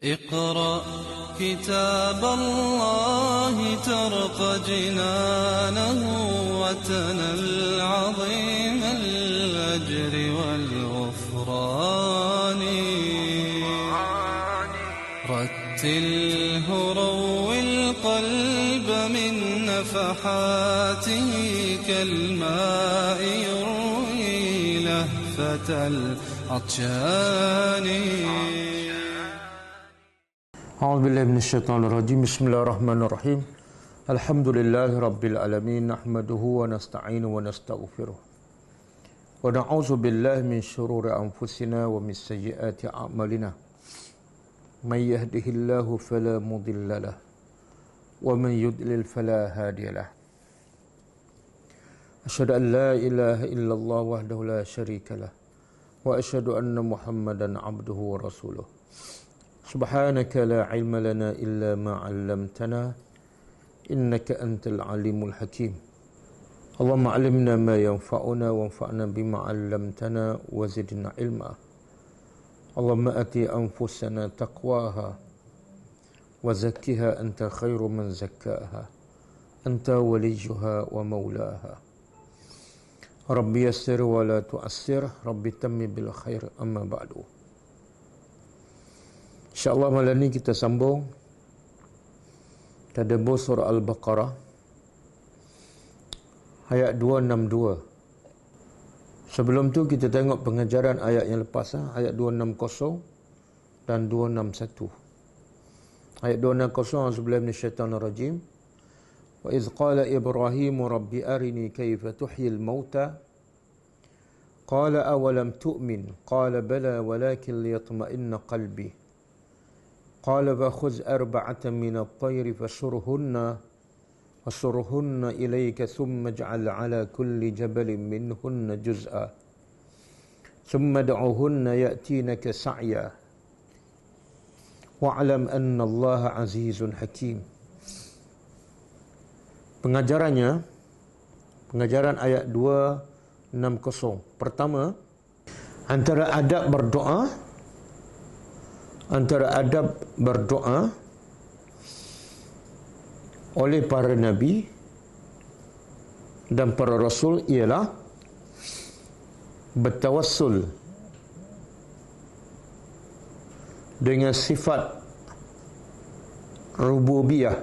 اقرأ كتاب الله ترق جنانه وتنل عظيم الأجر والغفران رتله روي القلب من نفحاته كالماء يروي لهفة العطشان. A'udzubillahi minasyaitonirrajim. Bismillahirrahmanirrahim. Alhamdulillahi rabbil alamin, nahmaduhu wa nasta'inu wa nastaghfiruh. Wa na'udzu billahi min syururi anfusina wa min sayyiati a'malina. May yahdihillahu fala mudilla lahu wa man yudlil fala hadiya lahu. Asyhadu an la ilaha illallah wahdahu la syarika lah wa asyhadu anna Muhammadan 'abduhu wa rasuluh. Subhanaka la ilma lana illa ma 'allamtana innaka antal alimul hakim. Allahumma 'allimna ma yanfa'una wanfa'na bima 'allamtana wa zidna ilma. Allahumma ati anfusana taqwaha wa zakkiha anta khairu man zakkaha anta waliyuha wa maulaha. Rabbi yassir wa la tu'assir, Rabbi tammi bil khair, amma ba'du. InsyaAllah malam ni kita sambung tadabbur surah Al-Baqarah ayat 262. Sebelum tu kita tengok pengajaran ayat yang lepas, ayat 260 dan 261. Ayat 260, auzubillahi minasyaitonirrajim. Wa idh qala Ibrahim rabbi arini kaifa tuhyil mauta qala awalam tu'min qala bala walakin liyatma'inna qalbi قال فخذ أربعة من الطير فصرهن إليك ثم اجعل على كل جبل منهن جزءا ثم ادعهن يأتينك سعيا واعلم أن الله عزيز حكيم. Pengajaran ayat 260. Pertama, antara adab berdoa oleh para nabi dan para rasul ialah bertawassul dengan sifat rububiyah,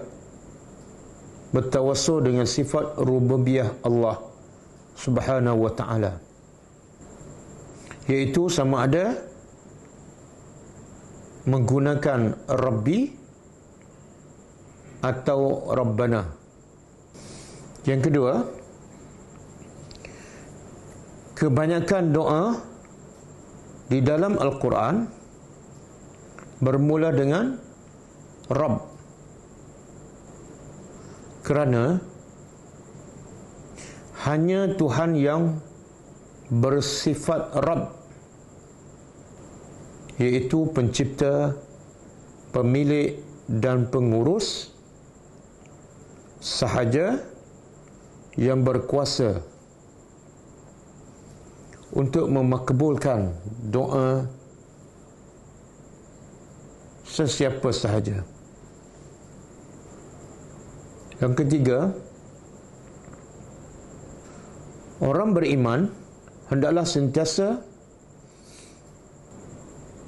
bertawassul dengan sifat rububiyah Allah Subhanahu wa ta'ala, iaitu sama ada menggunakan Rabbi atau Rabbana. Yang kedua, kebanyakan doa di dalam Al-Quran bermula dengan Rabb, kerana hanya Tuhan yang bersifat Rabb, iaitu pencipta, pemilik dan pengurus, sahaja yang berkuasa untuk memakbulkan doa sesiapa sahaja. Yang ketiga, orang beriman hendaklah sentiasa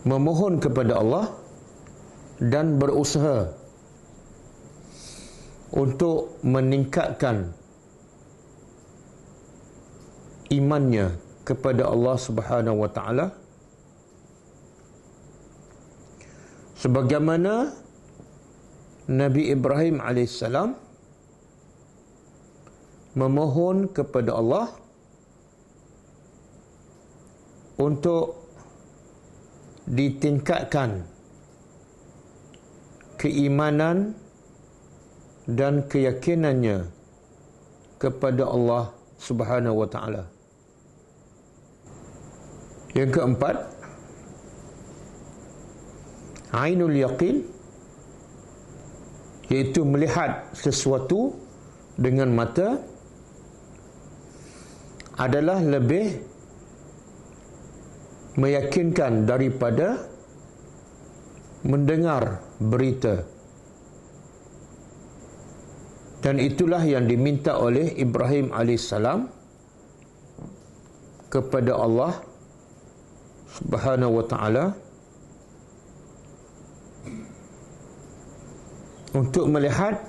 memohon kepada Allah dan berusaha untuk meningkatkan imannya kepada Allah Subhanahu wa ta'ala, sebagaimana Nabi Ibrahim AS memohon kepada Allah untuk ditingkatkan keimanan dan keyakinannya kepada Allah Subhanahu wa ta'ala. Yang keempat, ainul yaqin, iaitu melihat sesuatu dengan mata, adalah lebih meyakinkan daripada mendengar berita. Dan itulah yang diminta oleh Ibrahim alaihissalam kepada Allah Subhanahu wa ta'ala untuk melihat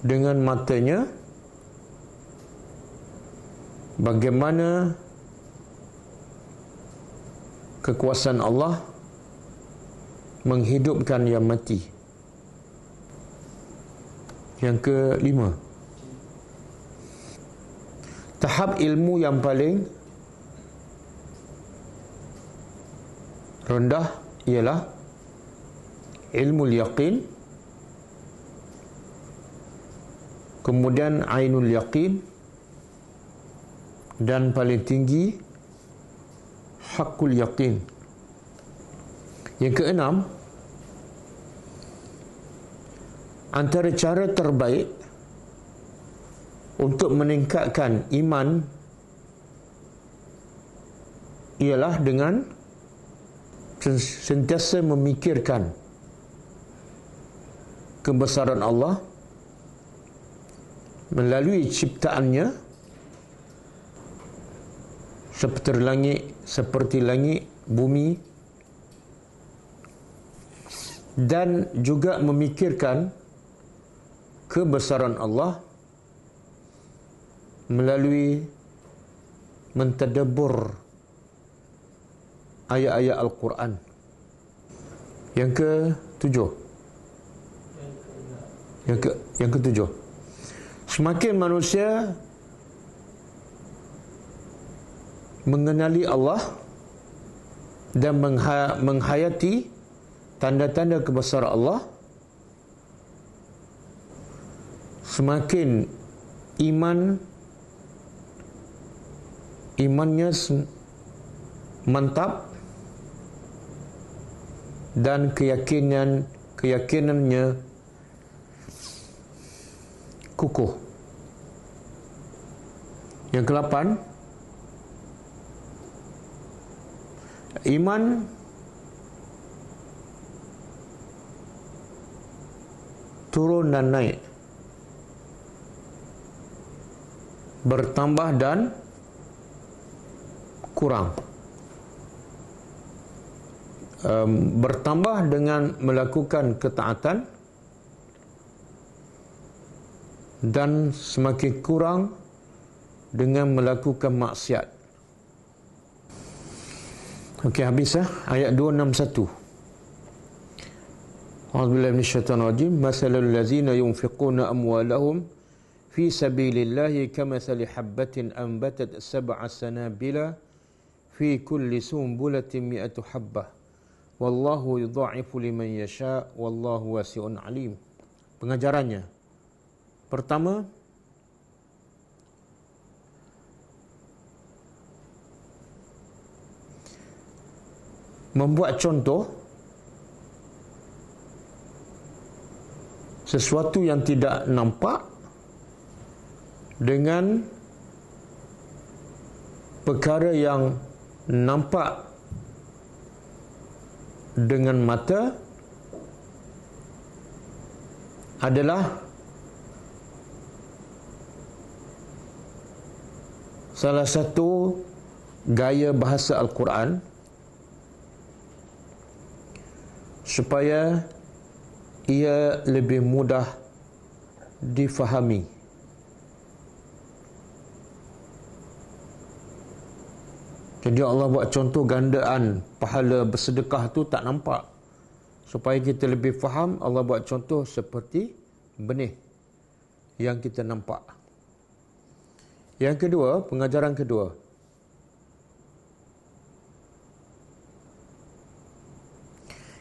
dengan matanya bagaimana kekuasaan Allah menghidupkan yang mati. Yang kelima, tahap ilmu yang paling rendah ialah ilmu yaqin, kemudian ainul yaqin, dan paling tinggi haqqul yaqin. Yang keenam, antara cara terbaik untuk meningkatkan iman ialah dengan sentiasa memikirkan kebesaran Allah melalui ciptaannya seperti langit, bumi, dan juga memikirkan kebesaran Allah melalui mentadabbur ayat-ayat Al-Quran. Yang ketujuh, yang ketujuh, semakin manusia mengenali Allah dan menghayati tanda-tanda kebesaran Allah, semakin imannya mantap dan keyakinannya kukuh. Yang ke-8, iman turun dan naik, bertambah dan kurang. Bertambah dengan melakukan ketaatan dan semakin kurang dengan melakukan maksiat. Okey, habis ayat 261. A'udzubillahi minasyaitonir rajim. Masalul ladzina yunfiquna amwalahum fi sabilillahi kamathali habbatin anbatat sab'a sanabila fi kulli sumbulatin mi'atu habbah. Wallahu yudha'ifu liman yasha' wallahu wasi'un alim. Pengajarannya. Pertama, membuat contoh sesuatu yang tidak nampak dengan perkara yang nampak dengan mata adalah salah satu gaya bahasa Al-Quran supaya ia lebih mudah difahami. Jadi Allah buat contoh gandaan pahala bersedekah tu tak nampak. Supaya kita lebih faham, Allah buat contoh seperti benih yang kita nampak. Yang kedua, pengajaran kedua,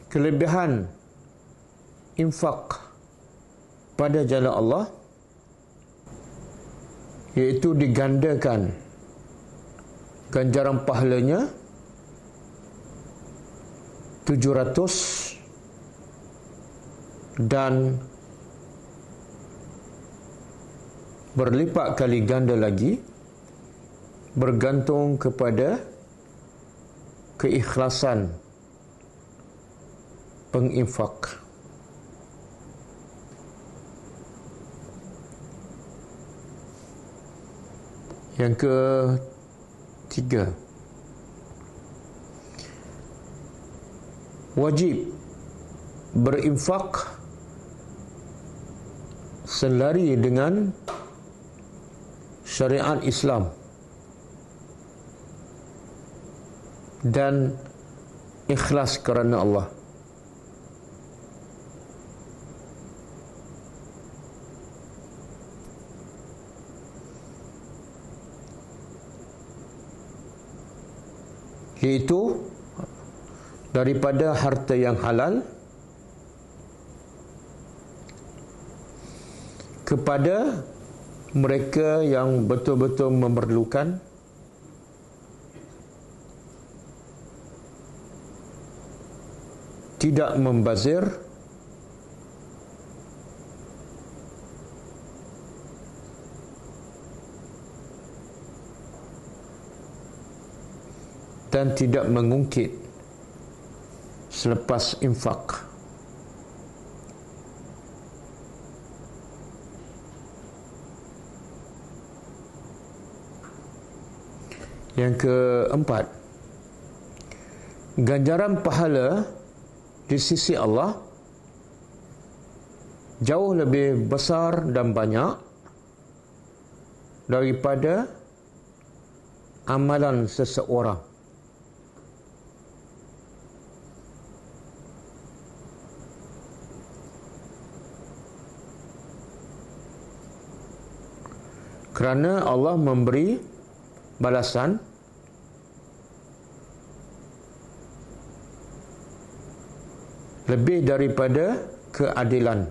kelebihan infak pada jalan Allah iaitu digandakan ganjaran pahalanya 700 dan berlipat kali ganda lagi, bergantung kepada keikhlasan penginfak. Yang ketiga, wajib berinfak selari dengan syariat Islam dan ikhlas kerana Allah. Iaitu daripada harta yang halal kepada mereka yang betul-betul memerlukan, tidak membazir, dan tidak mengungkit selepas infak. Yang keempat, ganjaran pahala di sisi Allah jauh lebih besar dan banyak daripada amalan seseorang. Kerana Allah memberi balasan lebih daripada keadilan.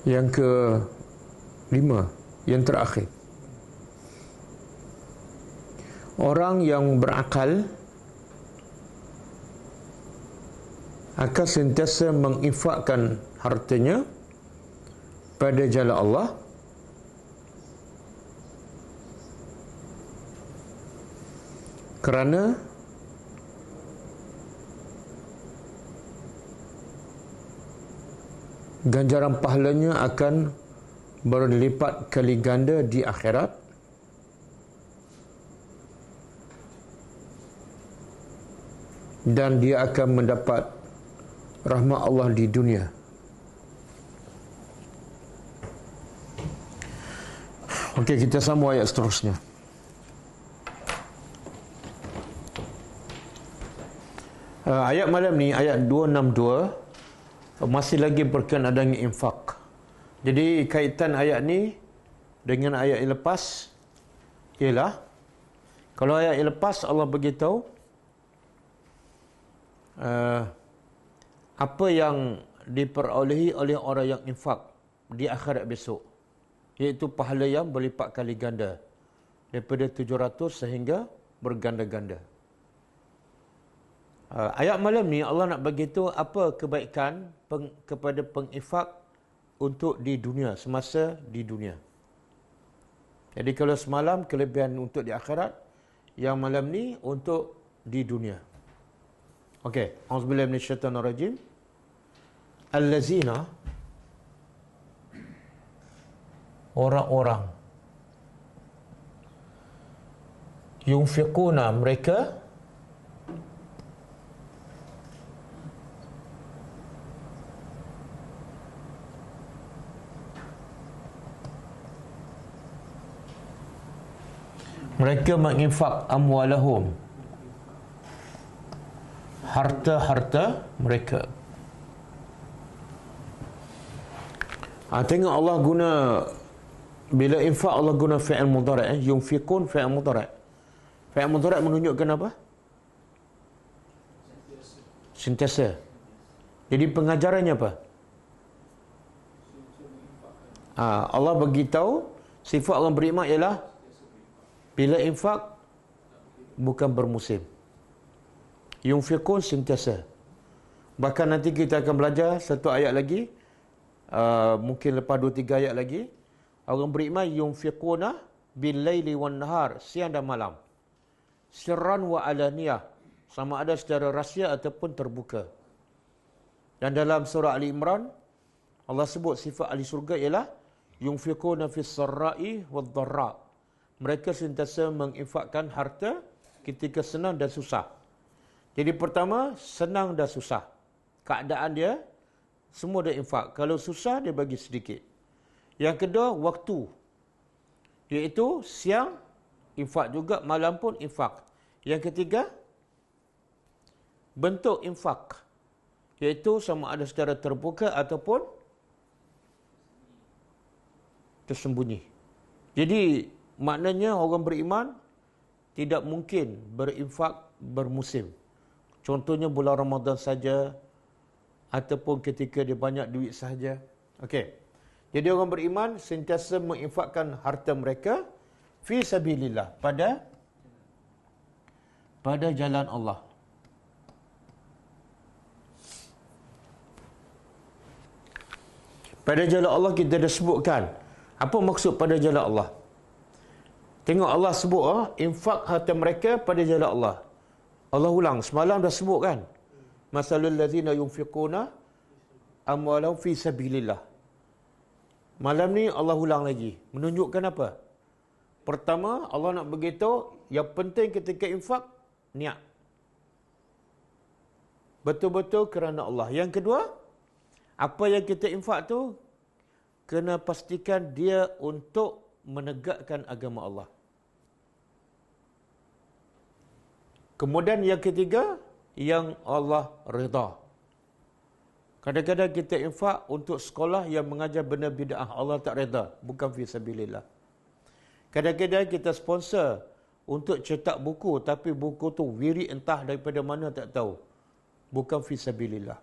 Yang kelima, yang terakhir, orang yang berakal akan sentiasa menginfakkan hartanya pada jalan Allah kerana ganjaran pahalanya akan berlipat kali ganda di akhirat, dan dia akan mendapat rahmat Allah di dunia. Okey, kita sambung ayat seterusnya. Ayat malam ni, ayat 262, masih lagi berkenaan dengan infak. Jadi kaitan ayat ni dengan ayat yang lepas ialah, kalau ayat yang lepas Allah beritahu apa yang diperolehi oleh orang yang infak di akhirat besok, iaitu pahala yang berlipat kali ganda daripada 700 sehingga berganda-ganda. Ayat malam ni Allah nak beritahu apa kebaikan kepada penginfak untuk di dunia, semasa di dunia. Jadi kalau semalam kelebihan untuk di akhirat, yang malam ni untuk di dunia. Okey, auzubillahi minasyaitonirrajim. Allazina, orang-orang, yunfiquna, mereka menginfak amwalahum, harta-harta mereka. Tengok Allah guna, bila infak Allah guna fi'il mudhari', yunfiqun fi'il mudhari'. Fi'il mudhari' menunjukkan apa? Sentiasa. Jadi pengajarannya apa? Allah beritahu Sifat orang beriman ialah bila infak bukan bermusim. Yunfiqun sentiasa. Bahkan nanti kita akan belajar satu ayat lagi, mungkin lepas 2-3 ayat lagi, orang beriman yunfiquna bil laili wan nahar, siang dan malam. Sirran wa alaniyah, sama ada secara rahsia ataupun terbuka. Dan dalam surah Ali Imran, Allah sebut sifat ahli surga ialah yunfiquna fis sarra'i wad dharra. Mereka sentiasa menginfakkan harta ketika senang dan susah. Jadi pertama, senang dan susah. Keadaan dia, semua dia infak. Kalau susah, dia bagi sedikit. Yang kedua, waktu. Iaitu siang, infak juga, malam pun infak. Yang ketiga, bentuk infak. Iaitu sama ada secara terbuka ataupun tersembunyi. Jadi, maknanya orang beriman tidak mungkin berinfak bermusim. Contohnya bulan Ramadan saja ataupun ketika dia banyak duit sahaja. Okey. Jadi orang beriman sentiasa menginfakkan harta mereka fi sabilillah, pada jalan Allah. Pada jalan Allah kita dah sebutkan. Apa maksud pada jalan Allah? Tengok Allah sebut infak harta mereka pada jalan Allah. Allah ulang, semalam dah sebut kan? Masalul ladzina yunfiquna amwalahum fi sabilillah. Malam ni Allah ulang lagi. Menunjukkan apa? Pertama, Allah nak beritahu yang penting ketika infak, niat. Betul-betul kerana Allah. Yang kedua, apa yang kita infak tu kena pastikan dia untuk menegakkan agama Allah. Kemudian yang ketiga, yang Allah redha. Kadang-kadang kita infak untuk sekolah yang mengajar benda bid'ah, Allah tak redha, bukan fi sabilillah. Kadang-kadang kita sponsor untuk cetak buku, tapi buku tu wirid entah daripada mana tak tahu, bukan fi sabilillah.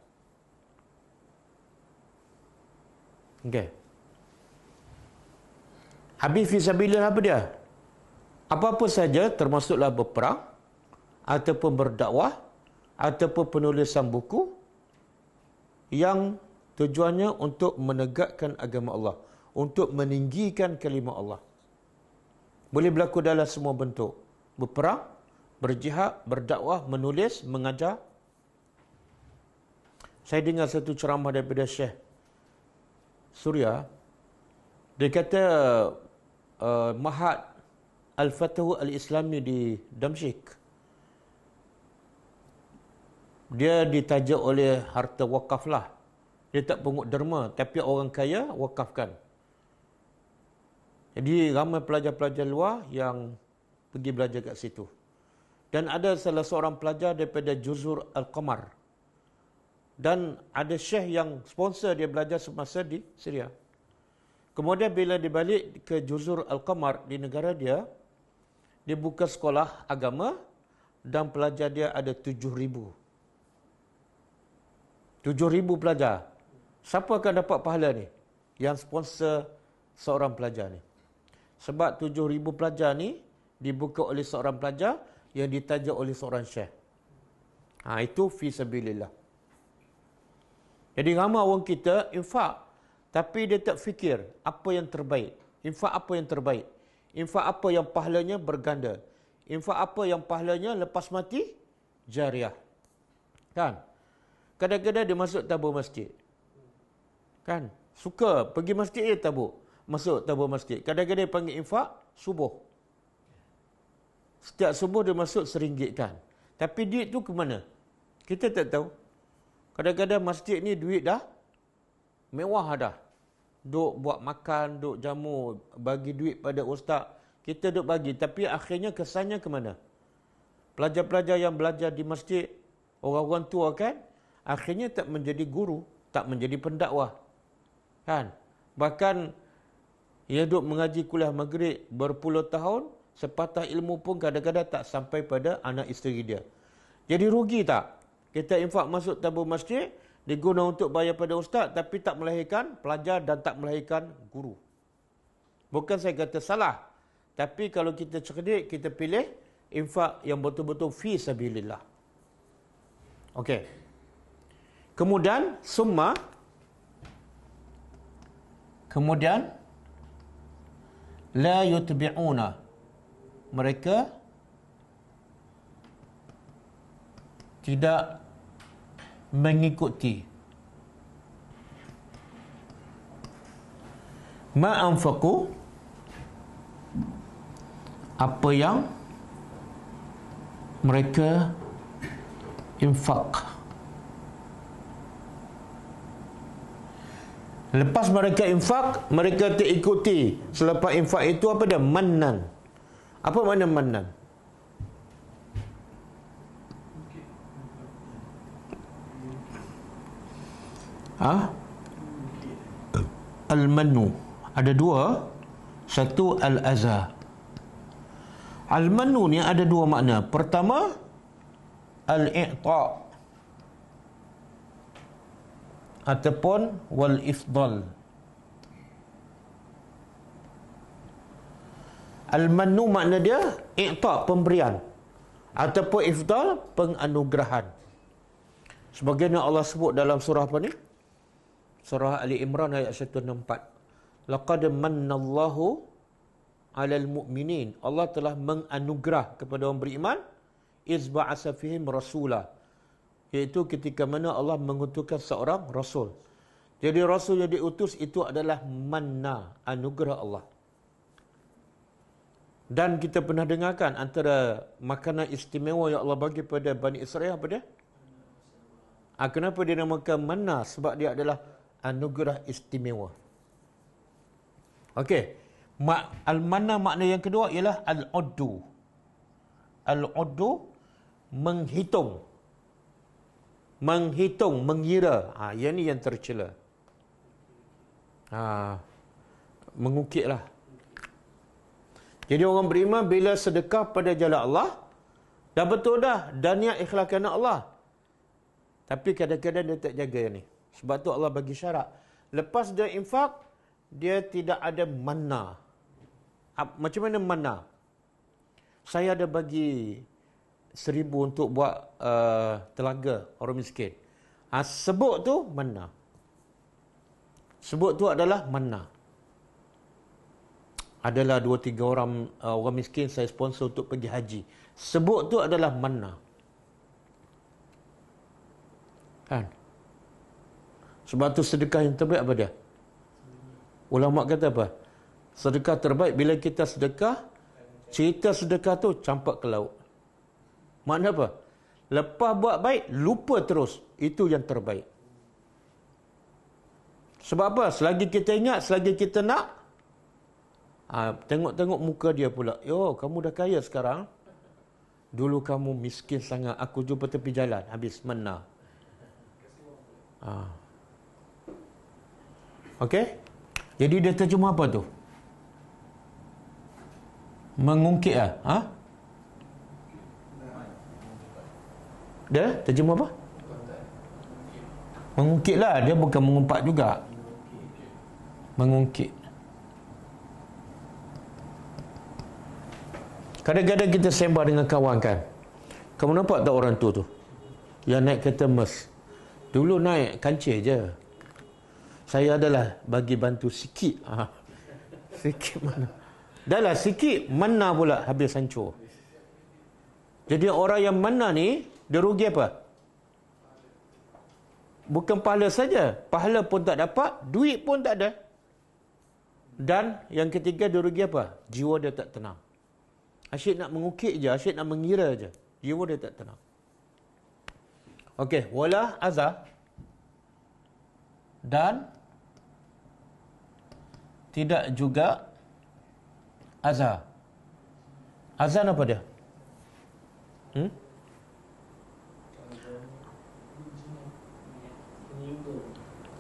Okey. Habis fi sabilillah apa dia? Apa-apa saja termasuklah berperang ataupun berdakwah ataupun penulisan buku yang tujuannya untuk menegakkan agama Allah, untuk meninggikan kalimah Allah. Boleh berlaku dalam semua bentuk. Berperang, berjihad, berdakwah, menulis, mengajar. Saya dengar satu ceramah daripada Syekh Suria. Dia kata Mahat Al-Fatahu Al-Islami di Damsyik, dia ditaja oleh harta wakaf lah. Dia tak pungut derma, tapi orang kaya wakafkan. Jadi ramai pelajar-pelajar luar yang pergi belajar kat situ. Dan ada salah seorang pelajar daripada Juzur Al-Qamar. Dan ada syekh yang sponsor dia belajar semasa di Syria. Kemudian bila dia balik ke Juzur Al-Qamar di negara dia, dia buka sekolah agama dan pelajar dia ada 7,000. 7,000 pelajar. Siapa akan dapat pahala ni? Yang sponsor seorang pelajar ni. Sebab 7,000 pelajar ni dibuka oleh seorang pelajar yang ditaja oleh seorang syekh. Itu fi sabilillah. Jadi ramai orang kita infak, tapi dia tak fikir apa yang terbaik. Infak apa yang terbaik? Infak apa yang pahalanya berganda? Infak apa yang pahalanya lepas mati jariah? Kan? Kadang-kadang dia masuk tabur masjid. Kan? Suka pergi masjid dia tabur. Masuk tabur masjid. Kadang-kadang dia panggil infak subuh. Setiap subuh dia masuk RM1 kan. Tapi duit tu ke mana? Kita tak tahu. Kadang-kadang masjid ni duit dah mewah dah. Duk buat makan, duk jamu, bagi duit pada ustaz. Kita duk bagi. Tapi akhirnya kesannya ke mana? Pelajar-pelajar yang belajar di masjid, orang-orang tua kan, akhirnya tak menjadi guru, tak menjadi pendakwah. Kan? Bahkan ia duk mengaji kuliah maghrib berpuluh tahun, sepatah ilmu pun kadang-kadang tak sampai pada anak isteri dia. Jadi rugi tak? Kita infak masuk tabur masjid, diguna untuk bayar pada ustaz, tapi tak melahirkan pelajar dan tak melahirkan guru. Bukan saya kata salah. Tapi kalau kita cerdik, kita pilih infak yang betul-betul fi sabilillah. Okey. Kemudian la yutbi'una, mereka tidak mengikuti ma anfaqu, apa yang mereka infak. Lepas mereka infak, mereka tak ikuti selepas infak itu apa dia? Mannan. Apa makna mannan? Al-mannu. Ada dua. Satu al-aza. Al-mannu ni ada dua makna. Pertama, al-i'ta' ataupun wal-ifdal. Al-mannu makna dia i'ta', pemberian, ataupun ifdal, penganugerahan. Sebagaimana Allah sebut dalam surah apa ni? Surah Ali Imran ayat 164. Laqad mannallahu 'alal mu'minin. Allah telah menganugerah kepada orang beriman iz ba'asa fihim rasula, iaitu ketika mana Allah mengutuskan seorang rasul. Jadi rasul yang diutus itu adalah manna, anugerah Allah. Dan kita pernah dengarkan antara makanan istimewa yang Allah bagi pada Bani Israel apa dia? Kenapa dia namakan manna? Sebab dia adalah anugerah istimewa. Okey. Al-manna makna yang kedua ialah al-uddu. Al-uddu, menghitung. Menghitung, mengira. Yang ni yang tercela. Mengukitlah. Jadi orang beriman bila sedekah pada jalan Allah, dah betul dah, dan niat ikhlas kerana Allah. Tapi kadang-kadang dia tak jaga yang ni. Sebab tu Allah bagi syarat. Lepas dia infak, dia tidak ada manna. Macam mana manna? Saya ada bagi 1,000 untuk buat telaga orang miskin. Sebut tu manna. Sebut tu adalah manna. Adalah 2-3 orang miskin saya sponsor untuk pergi haji. Sebut tu adalah manna. Kan? Sebab tu sedekah yang terbaik apa dia? Ulama kata apa? Sedekah terbaik bila kita sedekah, cerita sedekah tu campak ke laut. Makna apa? Lepas buat baik, lupa terus. Itu yang terbaik. Sebab apa? Selagi kita ingat, selagi kita nak, tengok-tengok muka dia pula. Yo, kamu dah kaya sekarang. Dulu kamu miskin sangat. Aku jumpa tepi jalan. Habis mana? Okey? Jadi dia terjemah apa tu? Mengungkit lah. Dia terjemah apa? Mengungkit lah. Dia bukan mengumpat juga. Mengungkit. Kadang-kadang kita sembah dengan kawan kan. Kamu nampak tak orang tu? Yang naik kereta Merc. Dulu naik kancil je. Saya adalah bagi bantu sikit. Sikit mana? Dah lah sikit, mana pula habis hancur. Jadi orang yang mana ni, dia rugi apa? Bukan pahala saja. Pahala pun tak dapat, duit pun tak ada. Dan yang ketiga, dia rugi apa? Jiwa dia tak tenang. Asyik nak mengukit je, asyik nak mengira je. Jiwa dia tak tenang. Okey, wala azah. Dan tidak juga azan. Azan apa dia?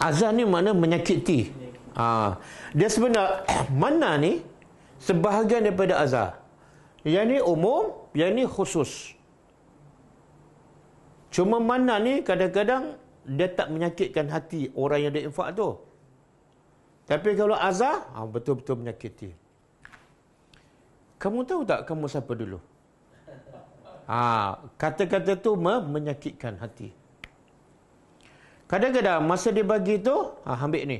Azan ni makna menyakiti. Dia sebenarnya mana ni sebahagian daripada azan. Yang ni umum, yang ni khusus. Cuma mana ni kadang-kadang dia tak menyakitkan hati orang yang dia infak tu. Tapi kalau azan, betul-betul menyakiti. Kamu tahu tak kamu siapa dulu? Kata-kata tu menyakitkan hati. Kadang-kadang masa dia bagi tu, ambil ni.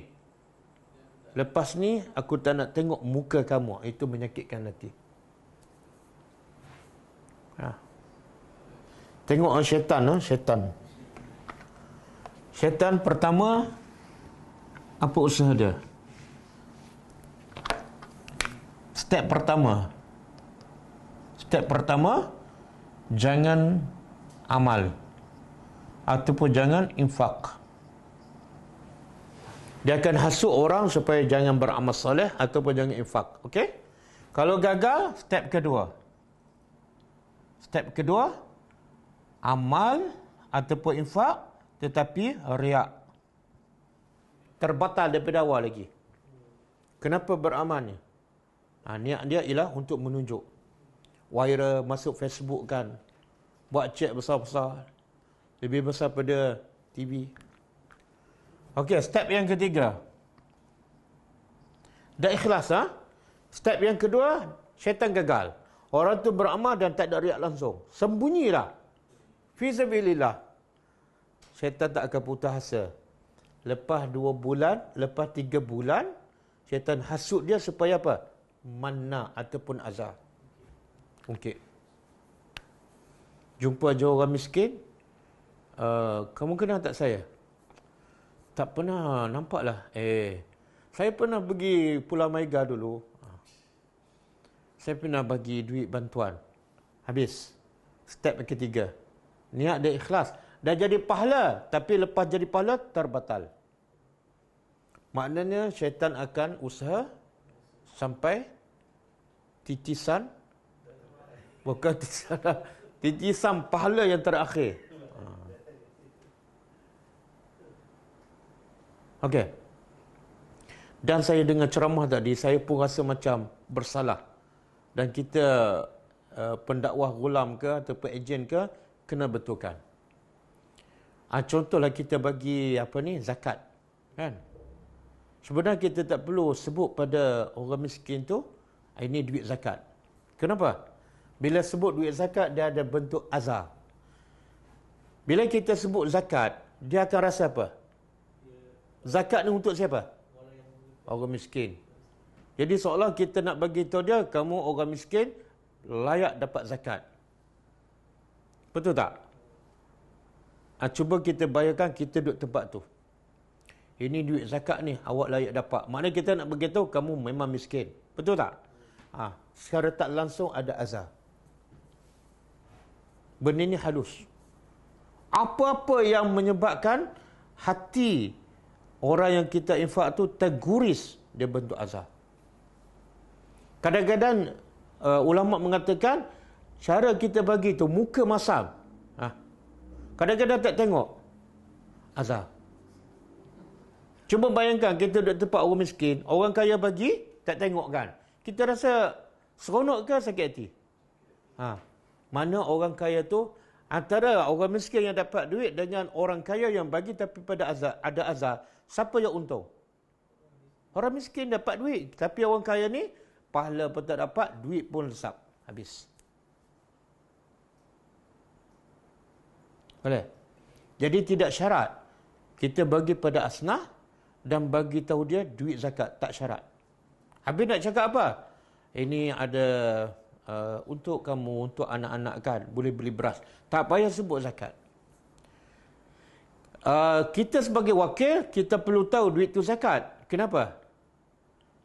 Lepas ni aku tak nak tengok muka kamu. Itu menyakitkan hati. Tengok syaitan. Syaitan pertama, apa usaha dia? Step pertama, jangan amal ataupun jangan infak. Dia akan hasut orang supaya jangan beramal soleh ataupun jangan infak. Okey? Kalau gagal, step kedua, amal ataupun infak tetapi riak. Terbatal daripada awal lagi. Kenapa beramalnya? Niat dia ialah untuk menunjuk. Viral masuk Facebook kan. Buat cek besar-besar. Lebih besar pada TV. Okey, step yang ketiga. Dah ikhlas, Step yang kedua, syaitan gagal. Orang tu beramal dan tak ada riak langsung. Sembunyilah. Fisabilillah. Syaitan tak akan putus asa. Lepas 2 bulan, lepas 3 bulan, syaitan hasut dia supaya apa? Manna ataupun azab. Okey. Jumpa je orang miskin. Kamu kenal tak saya? Tak pernah, nampaklah. Saya pernah pergi Pulau Maiga dulu. Saya pernah bagi duit bantuan. Habis. Step ketiga. Niat dia ikhlas. Dah jadi pahala. Tapi lepas jadi pahala, terbatal. Maknanya syaitan akan usaha sampai titisan. Bukan titisan pahala yang terakhir. Okey. Dan saya dengar ceramah tadi, saya pun rasa macam bersalah. Dan kita pendakwah gulam ke ataupun ejen ke, kena betulkan. Contohlah kita bagi zakat. Kan? Sebenarnya kita tak perlu sebut pada orang miskin tu, ini duit zakat. Kenapa? Bila sebut duit zakat, dia ada bentuk azar. Bila kita sebut zakat, dia akan rasa apa? Zakat ni untuk siapa? Orang miskin. Jadi seolah kita nak bagi tahu dia, kamu orang miskin, layak dapat zakat. Betul tak? Cuba kita bayangkan kita duduk tempat tu. Ini duit zakat ni, awak layak dapat. Maknanya kita nak bagi tahu, kamu memang miskin. Betul tak? Secara tak langsung ada azar. Benda ni halus. Apa-apa yang menyebabkan hati orang yang kita infak tu terguris, dia bentuk azab. Kadang-kadang ulama mengatakan cara kita bagi tu muka masam. Kadang-kadang tak tengok azab. Cuba bayangkan kita duduk tempat orang miskin, orang kaya bagi, tak tengok kan. Kita rasa seronok ke sakit hati? Mana orang kaya tu, antara orang miskin yang dapat duit dengan orang kaya yang bagi tapi pada ada azab, siapa yang untung? Orang miskin dapat duit, tapi orang kaya ni pahala pun tak dapat, duit pun lesap, habis. Boleh? Jadi tidak syarat kita bagi pada asnah dan bagi tahu dia duit zakat, tak syarat. Habis nak cakap apa? Ini ada untuk kamu, untuk anak-anak kan, boleh beli beras. Tak payah sebut zakat. Kita sebagai wakil, kita perlu tahu duit tu zakat. Kenapa?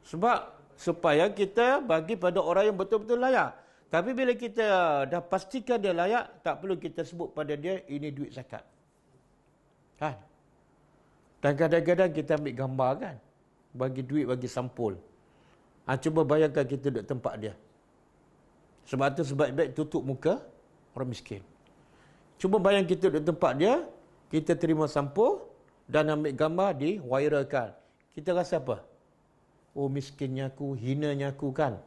Sebab supaya kita bagi pada orang yang betul-betul layak. Tapi bila kita dah pastikan dia layak, tak perlu kita sebut pada dia, ini duit zakat. Kan? Dan kadang-kadang kita ambil gambar kan, bagi duit, bagi sampul. Cuba bayangkan kita duduk tempat dia. Sebab tu sebaik-baik tutup muka orang miskin. Cuba bayang kita duduk tempat dia, kita terima sampul dan ambil gambar di-viralkan. Kita rasa apa? Oh, miskinnya aku, hinanya aku kan.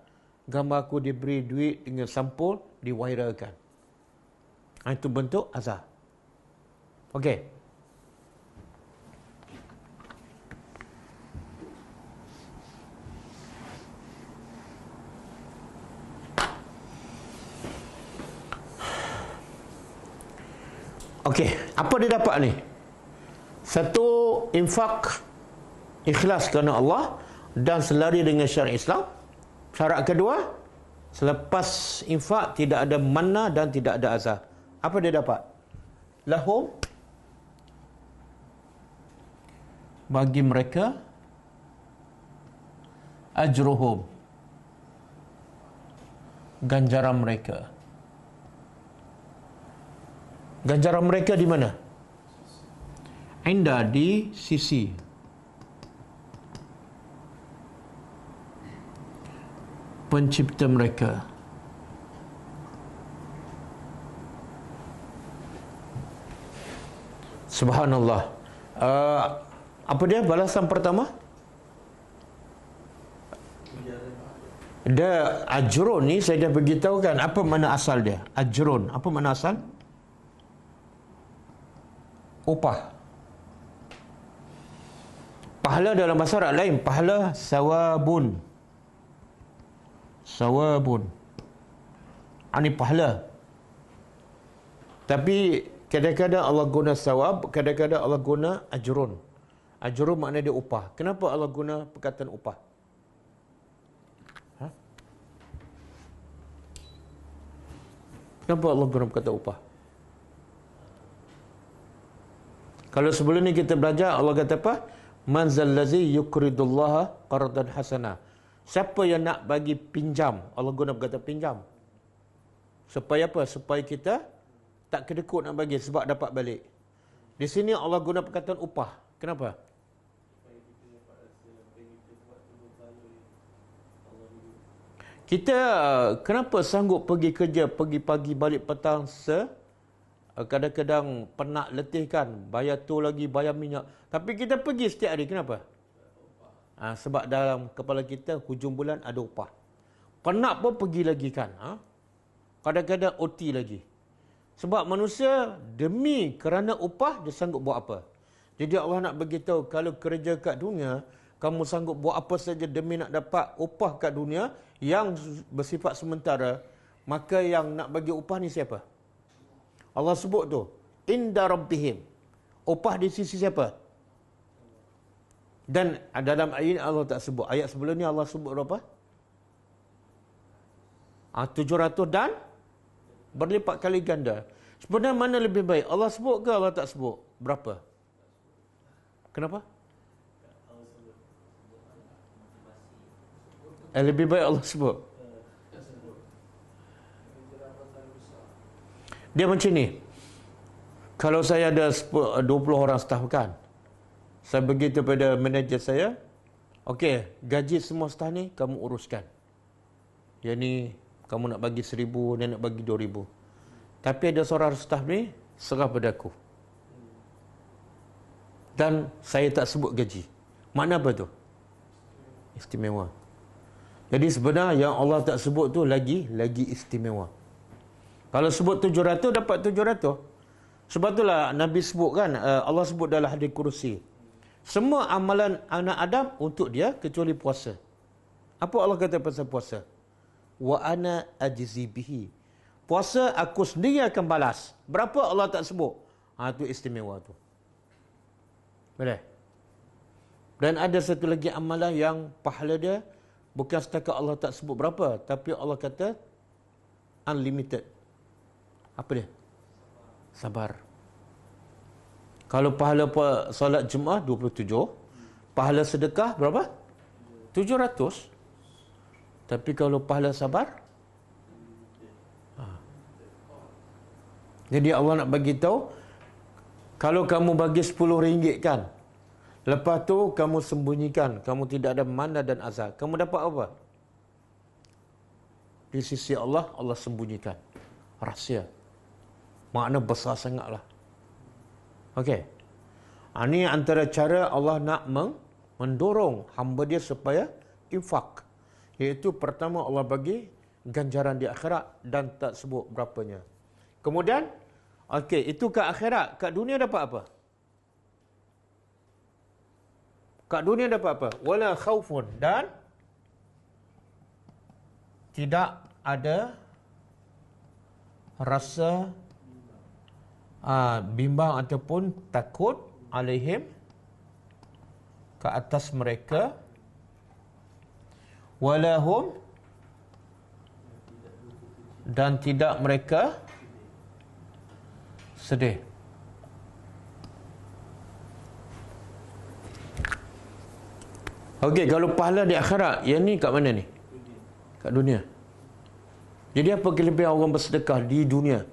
Gambar aku diberi duit dengan sampul, di-viralkan. Itu bentuk azab. Okey. Okey, apa dia dapat ni? Satu, infak ikhlas kerana Allah dan selari dengan syariat Islam. Syarat kedua, selepas infak tidak ada manna dan tidak ada azab. Apa dia dapat? Lahum, bagi mereka, ajruhum, ganjaran mereka. Ganjaran mereka di mana? Inda, di sisi pencipta mereka. Subhanallah. Apa dia balasan pertama? Dia ajrun ni saya dah beritahu kan apa makna asal dia. Ajrun, apa makna asal? Upah. Pahala dalam bahasa Arab lain, pahala sawabun. Sawabun. Ini pahala. Tapi kadang-kadang Allah guna sawab, kadang-kadang Allah guna ajrun. Ajrun makna dia upah. Kenapa Allah guna perkataan upah? Kenapa Allah guna perkataan upah? Kalau sebelum ni kita belajar, Allah kata apa? Man zallazi yukridullaha qardan hasana. Siapa yang nak bagi pinjam? Allah guna perkataan pinjam. Supaya apa? Supaya kita tak kedekut nak bagi sebab dapat balik. Di sini Allah guna perkataan upah. Kenapa? Kita kenapa sanggup pergi kerja, pergi pagi balik petang, kadang-kadang penat, letih kan, bayar tu lagi, bayar minyak. Tapi kita pergi setiap hari, kenapa? Sebab dalam kepala kita hujung bulan ada upah. Penat pun pergi lagi kan. Kadang-kadang OT lagi. Sebab manusia demi kerana upah dia sanggup buat apa. Jadi Allah nak beritahu, kalau kerja kat dunia, kamu sanggup buat apa saja demi nak dapat upah kat dunia yang bersifat sementara, maka yang nak bagi upah ni siapa? Allah sebut tu, inda rabbihim. Upah di sisi siapa? Dan dalam ayat ini Allah tak sebut. Ayat sebelum ni Allah sebut berapa? 700 dan berlipat kali ganda. Sebenarnya mana lebih baik? Allah sebut ke Allah tak sebut? Berapa? Kenapa? Lebih baik Allah sebut. Dia macam ni. Kalau saya ada 20 orang staf kan, saya begitu pada manager saya, okey, gaji semua staf ni kamu uruskan. Yang ni kamu nak bagi 1,000, dia nak bagi 2,000. Tapi ada seorang staf ni serah pada aku. Dan saya tak sebut gaji. Makna apa tu? Istimewa. Jadi sebenarnya yang Allah tak sebut tu lagi istimewa. Kalau sebut 700, dapat 700. Sebab itulah Nabi sebut kan, Allah sebut dalam hadis kursi, semua amalan anak Adam untuk dia kecuali puasa. Apa Allah kata pasal puasa? Wa ana ajzi bihi. Puasa aku sendiri akan balas. Berapa Allah tak sebut? Itu istimewa tu. Boleh? Dan ada satu lagi amalan yang pahala dia bukan setakat Allah tak sebut berapa, tapi Allah kata unlimited. Apa dia? Sabar. Kalau pahala solat Jumaat 27, pahala sedekah berapa? 700. Tapi kalau pahala sabar, jadi Allah nak bagi tahu, kalau kamu bagi RM10 kan, lepas tu kamu sembunyikan, kamu tidak ada mana dan azab, kamu dapat apa? Di sisi Allah, Allah sembunyikan. Rahsia. Makna besar sangatlah. Okey. Ini antara cara Allah nak mendorong hamba dia supaya infak. Iaitu pertama Allah bagi ganjaran di akhirat dan tak sebut berapanya. Kemudian, okey, itu kat akhirat. Kat dunia dapat apa? Kat dunia dapat apa? Wala khaufun, dan tidak ada rasa bimbang ataupun takut alaihim ke atas mereka, walahum dan tidak mereka sedih. Okey, kalau pahala di akhirat, yang ni kat mana ni? Kat dunia. Jadi apa kelebihan orang bersedekah di dunia?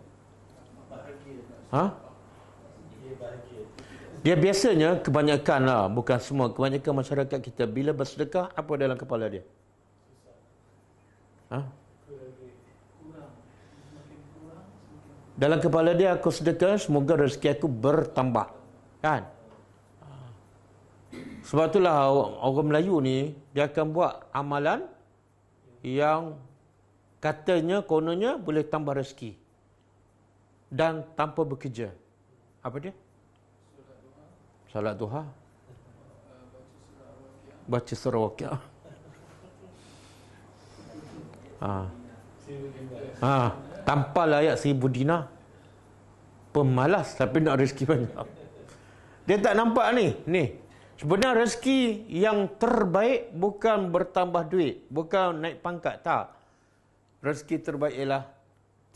Dia biasanya, kebanyakan lah, bukan semua, kebanyakan masyarakat kita bila bersedekah, apa dalam kepala dia? Dalam kepala dia, aku sedekah, semoga rezeki aku bertambah, kan? Sebab itulah orang Melayu ni, dia akan buat amalan yang katanya, kononnya boleh tambah rezeki dan tanpa bekerja. Apa dia? Salat duha, baca surah Waqiah. Tanpa layak 1000 dinar. Pemalas tapi nak rezeki banyak. Dia tak nampak ni. Sebenarnya rezeki yang terbaik bukan bertambah duit, bukan naik pangkat, tak. Rezeki terbaik ialah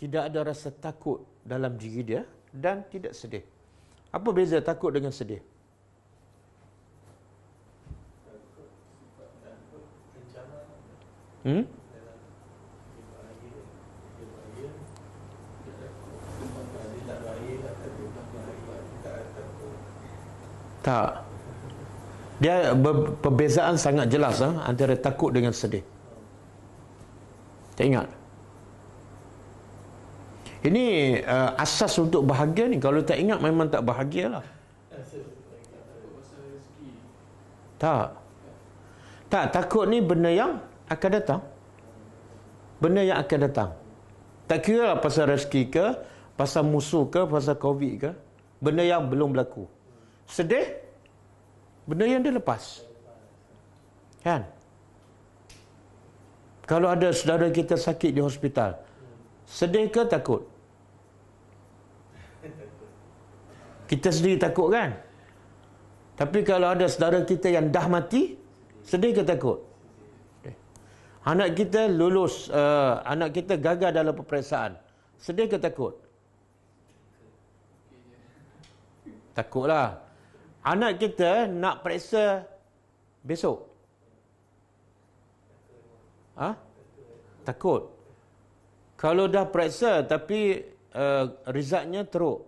tidak ada rasa takut dalam diri dia dan tidak sedih. Apa beza takut dengan sedih? Tak. Dia perbezaan sangat jelas antara takut dengan sedih. Tak ingat? Ini asas untuk bahagia ni. Kalau tak ingat memang tak bahagialah. Tak. Takut ni benda yang akan datang. Benda yang akan datang. Tak kira lah pasal rezeki ke, pasal musuh ke, pasal COVID ke. Benda yang belum berlaku. Sedih, benda yang dah lepas. Kan? Kalau ada saudara kita sakit di hospital, sedih ke takut? Kita sendiri takut, kan? Tapi kalau ada saudara kita yang dah mati, sedih ke takut? Anak kita lulus, anak kita gagal dalam peperiksaan, sedih ke takut? Takutlah. Anak kita nak periksa besok, takut. Kalau dah periksa tapi resultnya teruk,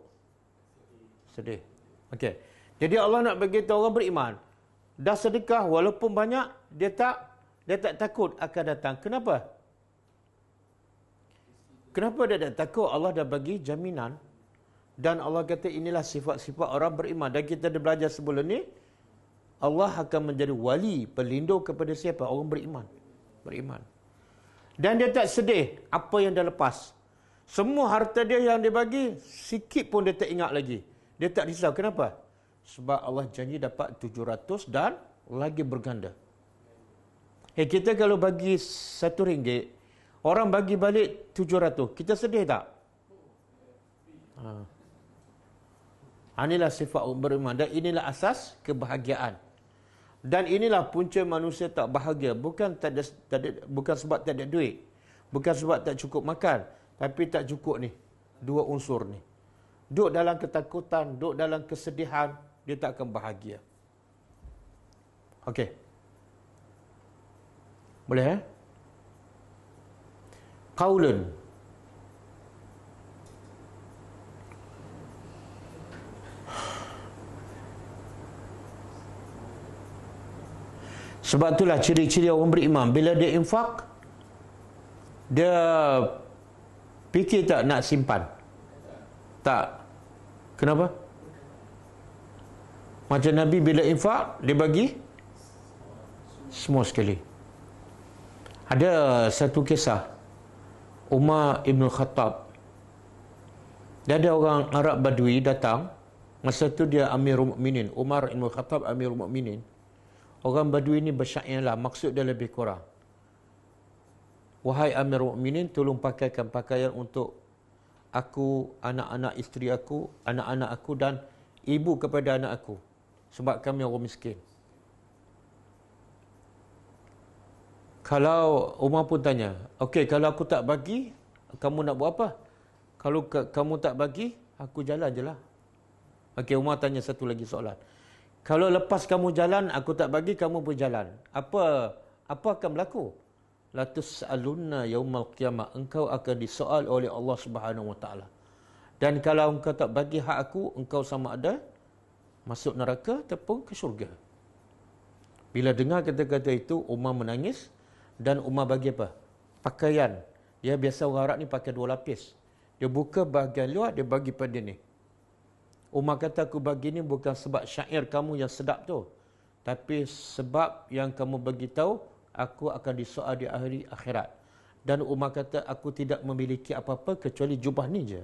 sedih. Okey. Jadi Allah nak bagi tahu orang beriman, dah sedekah walaupun banyak, dia tak takut akan datang. Kenapa? Kenapa dia tak takut? Allah dah bagi jaminan. Dan Allah kata inilah sifat-sifat orang beriman. Dan kita dah belajar sebelum ni, Allah akan menjadi wali, pelindung kepada siapa? Orang beriman. Dan dia tak sedih apa yang dah lepas. Semua harta dia yang dia bagi, sikit pun dia tak ingat lagi. Dia tak risau. Kenapa? Sebab Allah janji dapat 700 dan lagi berganda. Kita kalau bagi RM1, orang bagi balik 700, kita sedih tak? Inilah sifat orang beriman. Dan inilah asas kebahagiaan. Dan inilah punca manusia tak bahagia. Bukan sebab tak ada duit. Bukan sebab tak cukup makan. Tapi tak cukup ni. Dua unsur ni. Duduk dalam ketakutan, duduk dalam kesedihan, dia tak akan bahagia. Okey. Boleh Qaulun. Sebab itulah ciri-ciri orang beriman. Bila dia infak, dia fikir tak nak simpan? Tak. Kenapa? Macam Nabi bila infak, dia bagi semua sekali. Ada satu kisah, Umar Ibn Khattab. Dia ada orang Arab Badui datang. Masa tu dia Amirul Mukminin. Umar Ibn Khattab Amirul Mukminin. Orang Badui ni bersyairlah, maksud dia lebih kurang. Wahai Amirul Mukminin, tolong pakaikan pakaian untuk aku, anak-anak isteri aku, anak-anak aku dan ibu kepada anak aku. Sebab kami orang miskin. Kalau Umar pun tanya, okey, kalau aku tak bagi, kamu nak buat apa? Kalau kamu tak bagi, aku jalan je lah. Okey, Umar tanya satu lagi soalan. Kalau lepas kamu jalan, aku tak bagi, kamu berjalan. Apa akan berlaku? La tus'alunna yaumal qiyamah. Engkau akan disoal oleh Allah Subhanahu Wa Taala. Dan kalau engkau tak bagi hak aku, engkau sama ada masuk neraka ataupun ke syurga. Bila dengar kata-kata itu, Umar menangis dan Umar bagi apa? Pakaian. Ya, biasa orang Arab ni pakai 2 lapis. Dia buka bahagian luar, dia bagi pada ni. Umar kata, aku bagi ni bukan sebab syair kamu yang sedap tu, tapi sebab yang kamu bagi tahu aku akan disoal di hari akhirat. Dan Umar kata, aku tidak memiliki apa-apa kecuali jubah ni je.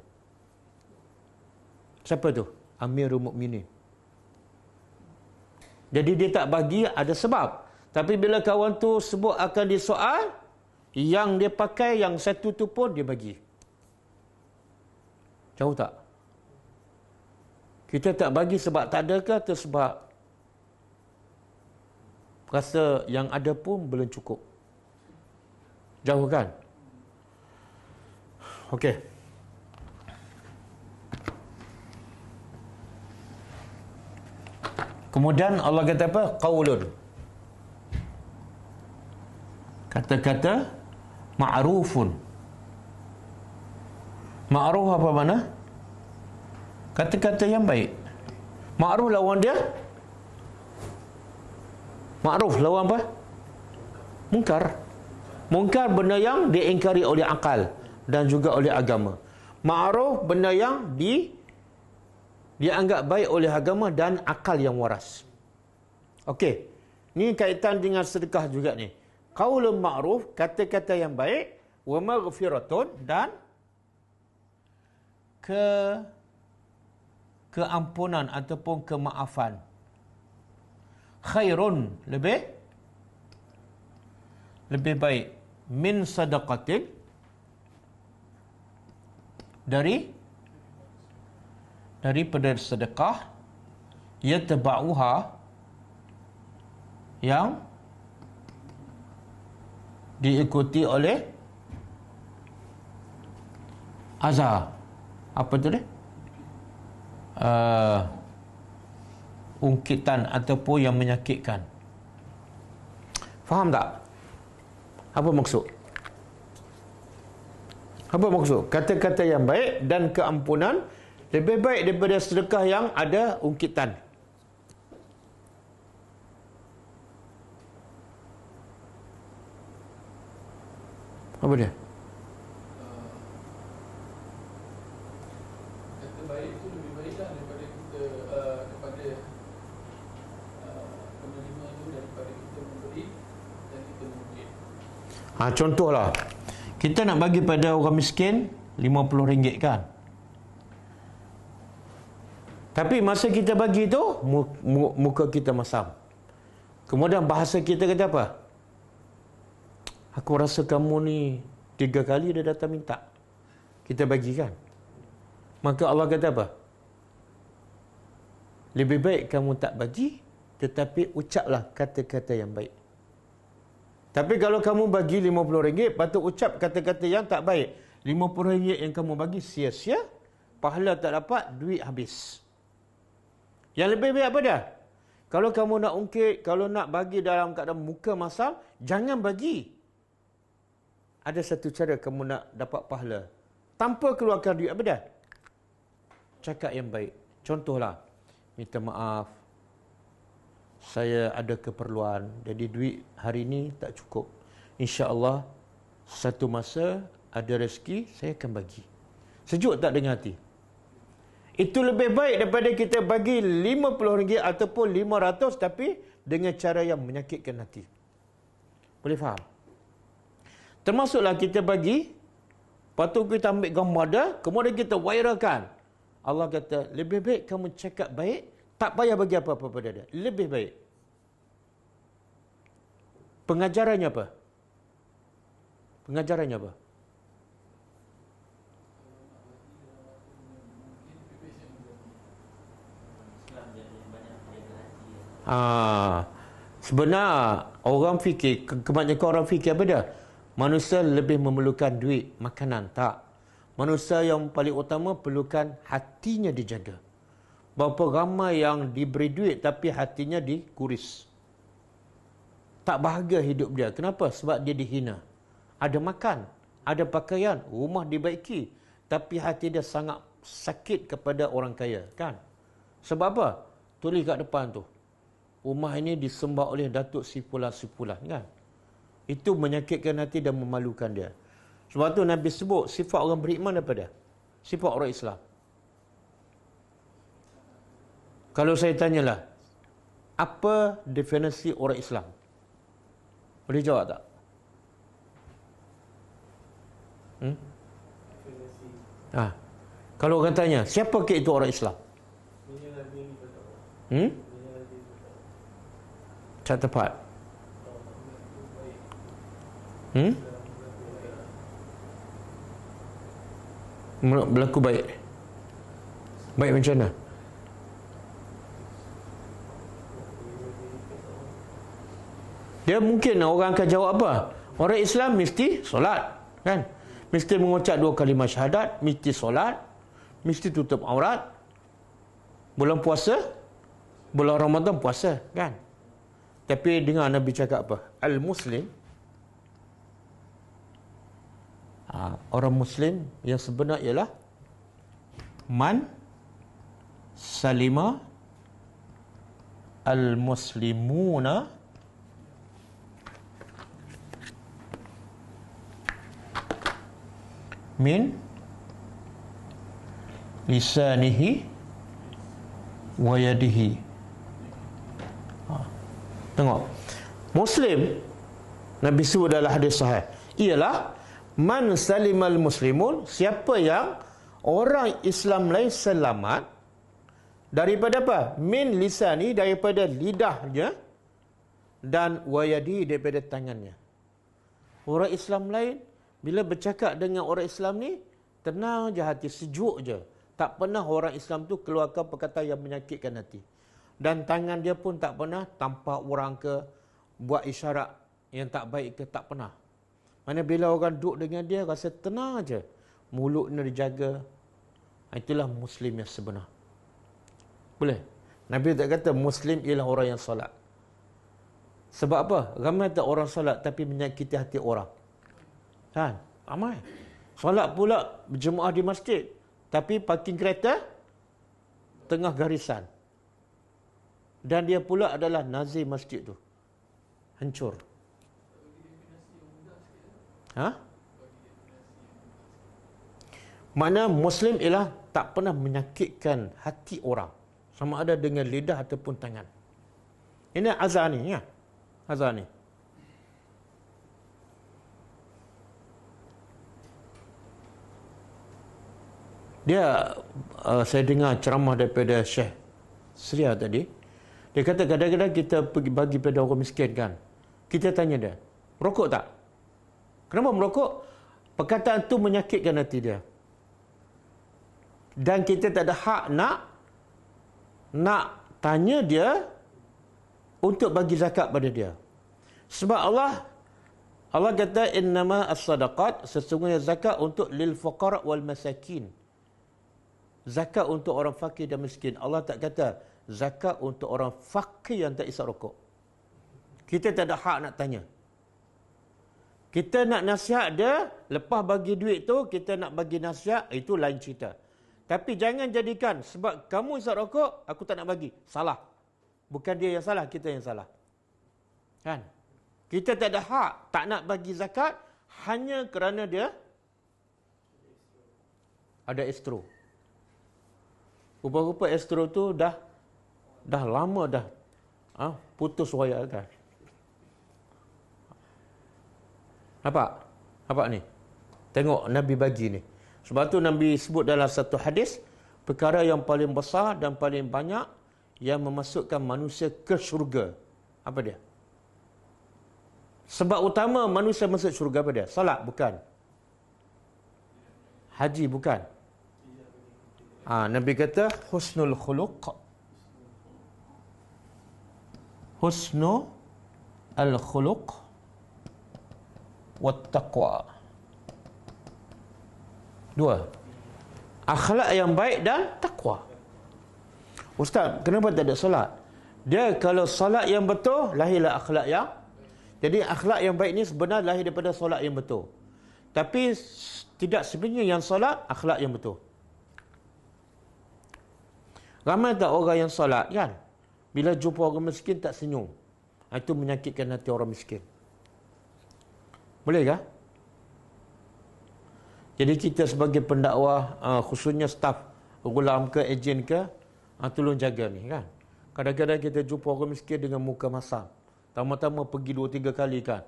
Siapa tu? Amirul Mukminin. Jadi dia tak bagi ada sebab. Tapi bila kawan tu sebut akan disoal, yang dia pakai yang satu tu pun dia bagi. Jauh tak? Kita tak bagi sebab tak ada ke atau sebab rasa yang ada pun belum cukup? Jauh kan? Okey. Kemudian Allah kata apa? Qaulun. Kata-kata ma'rufun. Ma'ruf apa mana? Kata-kata yang baik. Ma'ruf lawan dia? Ma'ruf lawan apa? Munkar. Munkar benda yang diingkari oleh akal dan juga oleh agama. Ma'ruf benda yang dianggap baik oleh agama dan akal yang waras. Okey. Ni kaitan dengan sedekah juga ni. Qaulun ma'ruf, kata-kata yang baik, wa maghfiratun, dan keampunan ataupun kemaafan. Khairun, lebih baik min sadaqatin, daripada sedekah yatba'uha, yang diikuti oleh azab. Apa tu dia? Ungkitan ataupun yang menyakitkan. Faham tak? Apa maksud? Apa maksud? Kata-kata yang baik dan keampunan lebih baik daripada sedekah yang ada ungkitan. Apa dia? Kata baik itu lebih baiklah daripada kita kepada penerima itu, daripada kita memberi dan kita mungkin. Contohlah, kita nak bagi pada orang miskin RM50 kan? Tapi masa kita bagi tu, muka kita masam. Kemudian bahasa kita kata apa? Aku rasa kamu ni 3 kali dah datang minta. Kita bagi kan? Maka Allah kata apa? Lebih baik kamu tak bagi, tetapi ucaplah kata-kata yang baik. Tapi kalau kamu bagi RM50, patut ucap kata-kata yang tak baik. RM50 yang kamu bagi sia-sia, pahala tak dapat, duit habis. Yang lebih baik apa dia? Kalau kamu nak ungkit, kalau nak bagi dalam keadaan muka masam, jangan bagi. Ada satu cara kamu nak dapat pahala tanpa keluarkan duit, apa dah? Cakap yang baik. Contohlah, minta maaf, saya ada keperluan, jadi duit hari ini tak cukup. InsyaAllah satu masa ada rezeki, saya akan bagi. Sejuk tak dengan hati? Itu lebih baik daripada kita bagi RM50 ataupun RM500 tapi dengan cara yang menyakitkan hati. Boleh faham? Termasuklah kita bagi, patut kita ambil gambar dia, kemudian kita viralkan. Allah kata, lebih baik kamu cakap baik, tak payah bagi apa-apa pada dia. Lebih baik. Pengajarannya apa? Pengajarannya apa? Sebenar orang fikir, kebanyakan orang fikir apa dia? Manusia lebih memerlukan duit, makanan. Tak. Manusia yang paling utama perlukan hatinya dijaga. Berapa ramai yang diberi duit tapi hatinya dikuris. Tak bahagia hidup dia. Kenapa? Sebab dia dihina. Ada makan, ada pakaian, rumah dibaiki, tapi hati dia sangat sakit kepada orang kaya, kan? Sebab apa? Tulis kat depan tu. Rumah ini disembah oleh Datuk Sipulan-Sipulan, kan? Itu menyakitkan hati dan memalukan dia. Sebab tu Nabi sebut sifat orang beriman apa dia? Sifat orang Islam. Kalau saya tanyalah, apa definisi orang Islam? Boleh jawab tak? Kalau orang tanya, siapa ke itu orang Islam? Tak tepat. Berlaku baik. Baik macam mana? Dia mungkin orang akan jawab apa? Orang Islam mesti solat, kan? Mesti mengucap 2 kalimah syahadat, mesti solat, mesti tutup aurat. Bulan puasa, bulan Ramadan puasa, kan? Tapi dengar Nabi cakap apa? Al-Muslim, orang Muslim yang sebenar ialah man salima al-muslimuna min lisanihi wa yadihi. Tengok, Muslim Nabi sebut dalam hadis sahih ialah man salimal muslimun, siapa yang orang Islam lain selamat daripada apa? Min lisani, daripada lidahnya, dan wayadi, daripada tangannya. Orang Islam lain bila bercakap dengan orang Islam ni tenang je hati, sejuk je. Tak pernah orang Islam tu keluarkan perkataan yang menyakitkan hati. Dan tangan dia pun tak pernah tampak orang ke, buat isyarat yang tak baik ke, tak pernah. Mana bila orang duduk dengan dia rasa tenang je, mulutnya dijaga. Itulah Muslim yang sebenar. Boleh? Nabi tak kata Muslim ialah orang yang solat. Sebab apa? Ramai tak orang solat tapi menyakiti hati orang, kan? Ramai solat pula berjemaah di masjid, tapi parking kereta tengah garisan, dan dia pula adalah nazir masjid tu. Hancur. Makna Muslim ialah tak pernah menyakitkan hati orang, sama ada dengan lidah ataupun tangan. Ini Azani, ya. Azani. Dia saya dengar ceramah daripada Syekh Seria tadi. Dia kata kadang-kadang kita pergi bagi pada orang miskin, kan, kita tanya dia, merokok tak? Kenapa merokok? Perkataan tu menyakitkan hati dia, dan kita tak ada hak nak tanya dia untuk bagi zakat pada dia. Sebab Allah kata innama as-sadaqat, sesungguhnya zakat untuk lil fuqara wal masakin. Zakat untuk orang fakir dan miskin. Allah tak kata zakat untuk orang fakir yang tak isap rokok. Kita tak ada hak nak tanya. Kita nak nasihat dia, lepas bagi duit tu kita nak bagi nasihat, itu lain cerita. Tapi jangan jadikan sebab kamu isap rokok aku tak nak bagi. Salah. Bukan dia yang salah, kita yang salah, kan? Kita tak ada hak tak nak bagi zakat hanya kerana dia ada estro. Rupa-rupa estro tu dah lama dah putus wayar, kan? Nampak ni? Tengok Nabi bagi ni. Sebab tu Nabi sebut dalam satu hadis, perkara yang paling besar dan paling banyak yang memasukkan manusia ke syurga. Apa dia? Sebab utama manusia masuk syurga apa dia? Salat? Bukan. Haji? Bukan. Nabi kata husnul khuluq. husnu al-khuluq wat taqwa. Dua. Akhlak yang baik dan takwa. Ustaz, kenapa tak ada solat? Dia kalau solat yang betul, lahirlah akhlak yang. Jadi akhlak yang baik ni sebenarnya lahir daripada solat yang betul. Tapi tidak sebenarnya yang solat, akhlak yang betul. Ramai tak orang yang solat kan? Bila jumpa orang miskin tak senyum. Itu menyakitkan hati orang miskin. Boleh kah? Jadi kita sebagai pendakwah, khususnya staf gulam ke, ejen ke, tolong jaga ni kan. Kadang-kadang kita jumpa orang miskin dengan muka masam. Tama-tama pergi 2-3 kali kan.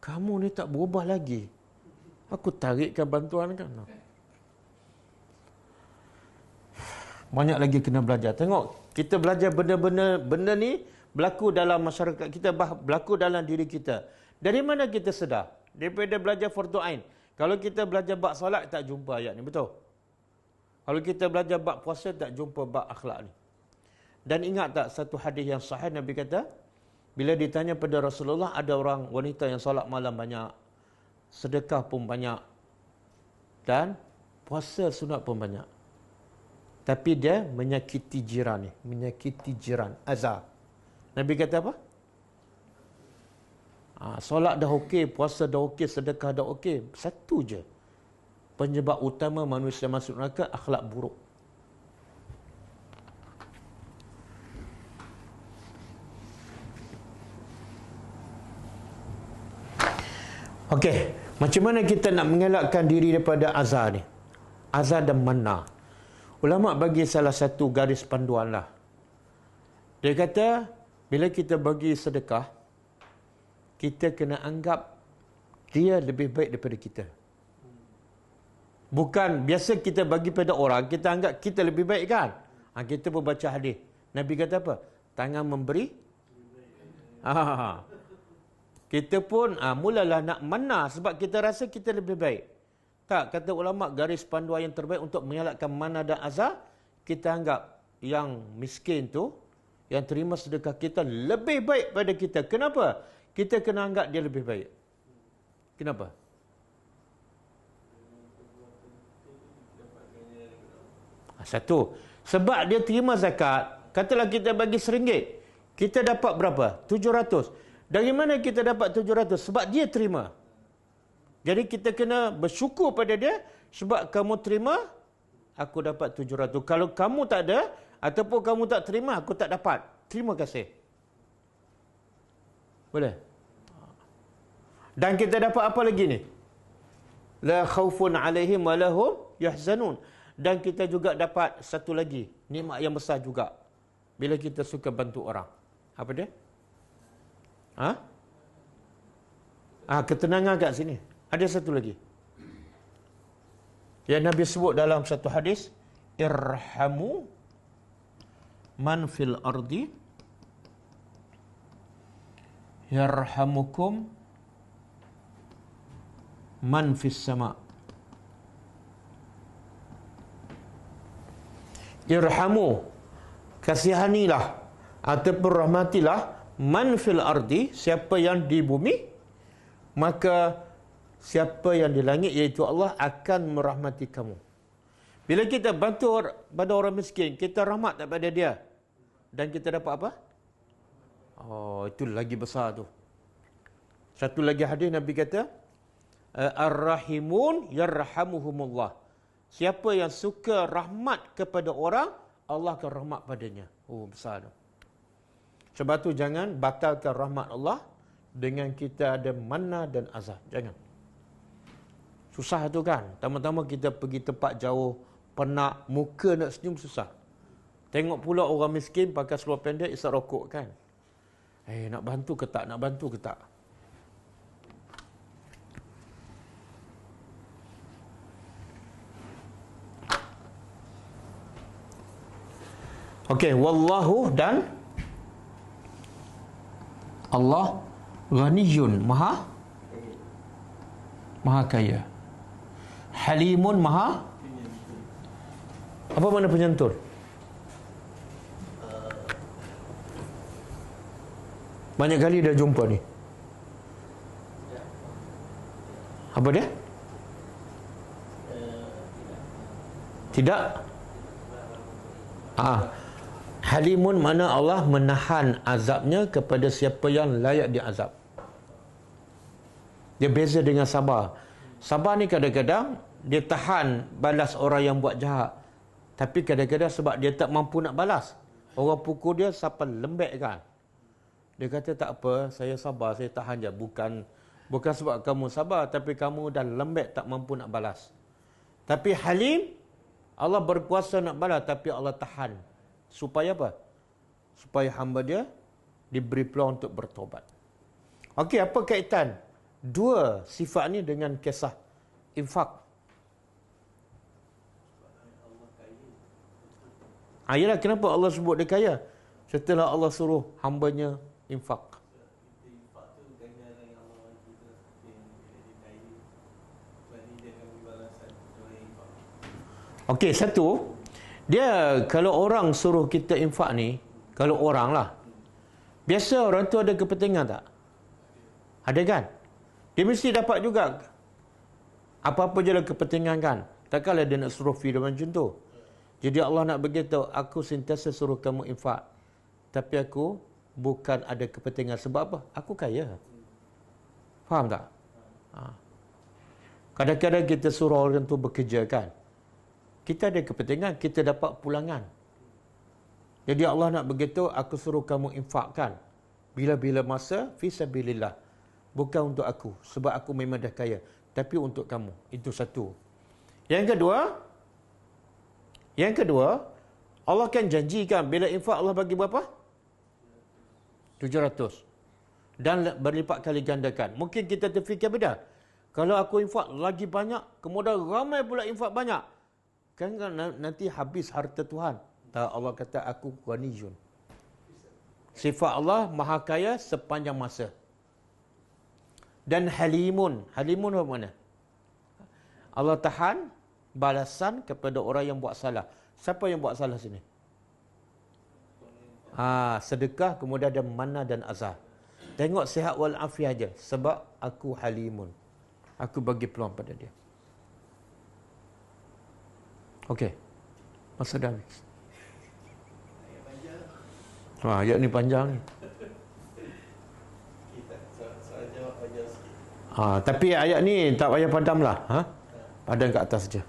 Kamu ni tak berubah lagi. Aku tarikkan bantuan kan. Banyak lagi kena belajar. Tengok, kita belajar benda ni berlaku dalam masyarakat kita, berlaku dalam diri kita. Dari mana kita sedar? Daripada belajar fardu ain. Kalau kita belajar bab solat, tak jumpa ayat ni, betul? Kalau kita belajar bab puasa, tak jumpa bab akhlak ni. Dan ingat tak satu hadis yang sahih, Nabi kata, bila ditanya pada Rasulullah, ada orang wanita yang solat malam banyak, sedekah pun banyak, dan puasa sunat pun banyak. Tapi dia menyakiti jiran ni, menyakiti jiran, azab. Nabi kata apa? Solat dah okey, puasa dah okey, sedekah dah okey. Satu je penyebab utama manusia masuk neraka, akhlak buruk. Okey, macam mana kita nak mengelakkan diri daripada azab ni? Azab dan mana? Ulama bagi salah satu garis panduan lah. Dia kata, bila kita bagi sedekah, kita kena anggap dia lebih baik daripada kita. Bukan biasa kita bagi pada orang, kita anggap kita lebih baik kan? Kita pun baca hadis. Nabi kata apa? Tangan memberi. Kita pun mulalah nak mana sebab kita rasa kita lebih baik. Tak, kata ulama, garis panduan yang terbaik untuk mengelakkan mana dan azab, kita anggap yang miskin tu, yang terima sedekah kita lebih baik pada kita. Kenapa? Kita kena anggap dia lebih baik. Kenapa? Satu, sebab dia terima zakat. Katalah kita bagi RM1, kita dapat berapa? 700. Dari mana kita dapat 700? Sebab dia terima. Jadi kita kena bersyukur pada dia, sebab kamu terima, aku dapat 700. Kalau kamu tak ada, ataupun kamu tak terima, aku tak dapat. Terima kasih. Boleh? Dan kita dapat apa lagi ni? La khaufun alaihim wa lahum yahzanun. Dan kita juga dapat satu lagi, nikmat yang besar juga, bila kita suka bantu orang. Apa dia? Ketenangan kat sini. Ada satu lagi yang Nabi sebut dalam satu hadis, irhamu man fil ardi yarhamukum man fis sama. Irhamu, kasihanilah ataupun rahmatilah, man fil ardi, siapa yang di bumi, maka siapa yang di langit, iaitu Allah, akan merahmati kamu. Bila kita bantu pada orang miskin, kita rahmat kepada dia, dan kita dapat apa? Oh, itu lagi besar tu. Satu lagi hadis Nabi kata, ar-rahimun yarhamuhumullah. Siapa yang suka rahmat kepada orang, Allah akan rahmat padanya. Oh, besar tu. Sebab tu jangan batalkan rahmat Allah dengan kita ada mana dan azab. Jangan. Susah tu kan. Tama-tama kita pergi tempat jauh, penat, muka nak senyum susah. Tengok pula orang miskin pakai seluar pendek, isap rokok kan. Nak bantu ke tak? Nak bantu ke tak? Okey, wallahu, dan Allah ghaniyun, maha kaya. Halimun, maha apa mana penyentul? Banyak kali dah jumpa ni. Apa dia? Tidak. Halimun mana Allah menahan azabnya kepada siapa yang layak diazab. Dia beza dengan sabar. Sabar ni kadang-kadang dia tahan balas orang yang buat jahat. Tapi kadang-kadang sebab dia tak mampu nak balas, orang pukul dia sampai lembek kan. Dia kata tak apa, saya sabar, saya tahan je. Bukan sebab kamu sabar, tapi kamu dah lembek tak mampu nak balas. Tapi Halim, Allah berkuasa nak balas, tapi Allah tahan. Supaya apa? Supaya hamba dia diberi peluang untuk bertobat. Okey, apa kaitan dua sifat ni dengan kisah infak? Ayalah kenapa Allah sebut dia kaya setelah Allah suruh hambanya infak. Okey, satu, dia kalau orang suruh kita infak ni, kalau orang lah, biasa orang tu ada kepentingan tak? Ada kan? Dia mesti dapat juga. Apa-apa je lah kepentingan kan? Takkanlah dia nak suruh fee macam tu. Jadi Allah nak beritahu, aku sentiasa suruh kamu infak, tapi aku bukan ada kepentingan. Sebab apa? Aku kaya. Faham tak? Kadang-kadang kita suruh orang tu bekerja kan, kita ada kepentingan, kita dapat pulangan. Jadi Allah nak beritahu, aku suruh kamu infakkan bila-bila masa fisabilillah. Bukan untuk aku, sebab aku memang dah kaya, tapi untuk kamu. Itu satu. Yang kedua, Allah kan janjikan bila infak Allah bagi berapa? 700. Dan berlipat kali gandakan. Mungkin kita terfikir beda. Kalau aku infak lagi banyak, kemudian ramai pula infak banyak, kan nanti habis harta Tuhan. Tak, Allah kata aku ghaniyun. Sifat Allah maha kaya sepanjang masa. Dan halimun. Halimun apa mana? Allah tahan balasan kepada orang yang buat salah. Siapa yang buat salah sini? Sedekah, kemudian ada manna dan azah. Tengok sihat wal afiah aja. Sebab aku halimun. Aku bagi peluang pada dia. Okey. Masa dah habis. Ayat ni panjang ni. Tapi ayat ni tak payah padam lah. Padam kat atas saja.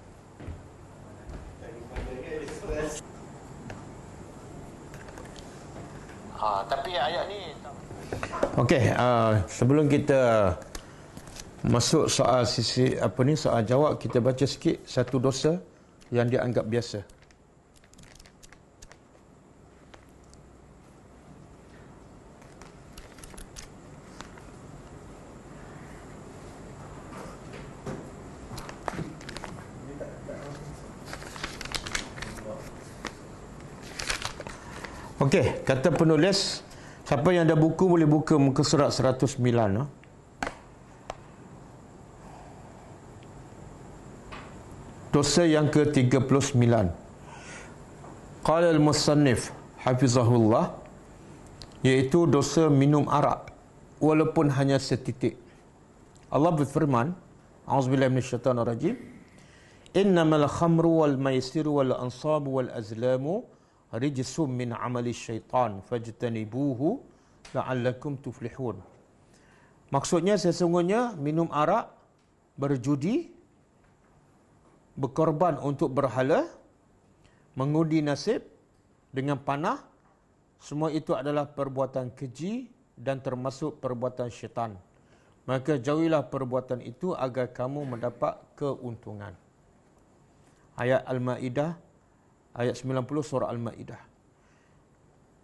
Tapi ayat ni okey, sebelum kita masuk soal soal jawab, kita baca sikit satu dosa yang dianggap biasa. Okey, kata penulis, siapa yang ada buku boleh buka muka surat 109. Dosa yang ke-39. Qala al-musannif hafizahullah, iaitu dosa minum arak walaupun hanya setitik. Allah berfirman, a'udzubillahi minasyaitonirrajim, innamal khamru wal maisiru wal ansabu wal azlamu rijsum min amali syaitan fajtanibuhu la'allakum tuflihun. Maksudnya sesungguhnya minum arak, berjudi, berkorban untuk berhala, mengundi nasib dengan panah, semua itu adalah perbuatan keji dan termasuk perbuatan syaitan. Maka jauhilah perbuatan itu agar kamu mendapat keuntungan. Ayat Al-Ma'idah, ayat 90 surah Al-Ma'idah.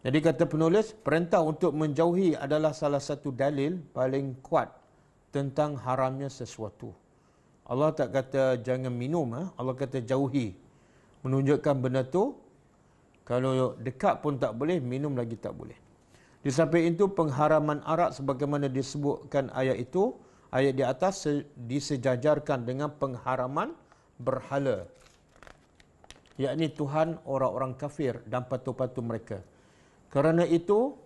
Jadi kata penulis, perintah untuk menjauhi adalah salah satu dalil paling kuat tentang haramnya sesuatu. Allah tak kata jangan minum, Allah kata jauhi. Menunjukkan benda tu, kalau dekat pun tak boleh, minum lagi tak boleh. Di samping itu, pengharaman arak sebagaimana disebutkan ayat itu, ayat di atas disejajarkan dengan pengharaman berhala, yakni Tuhan orang-orang kafir dan patung-patung mereka. Kerana itu,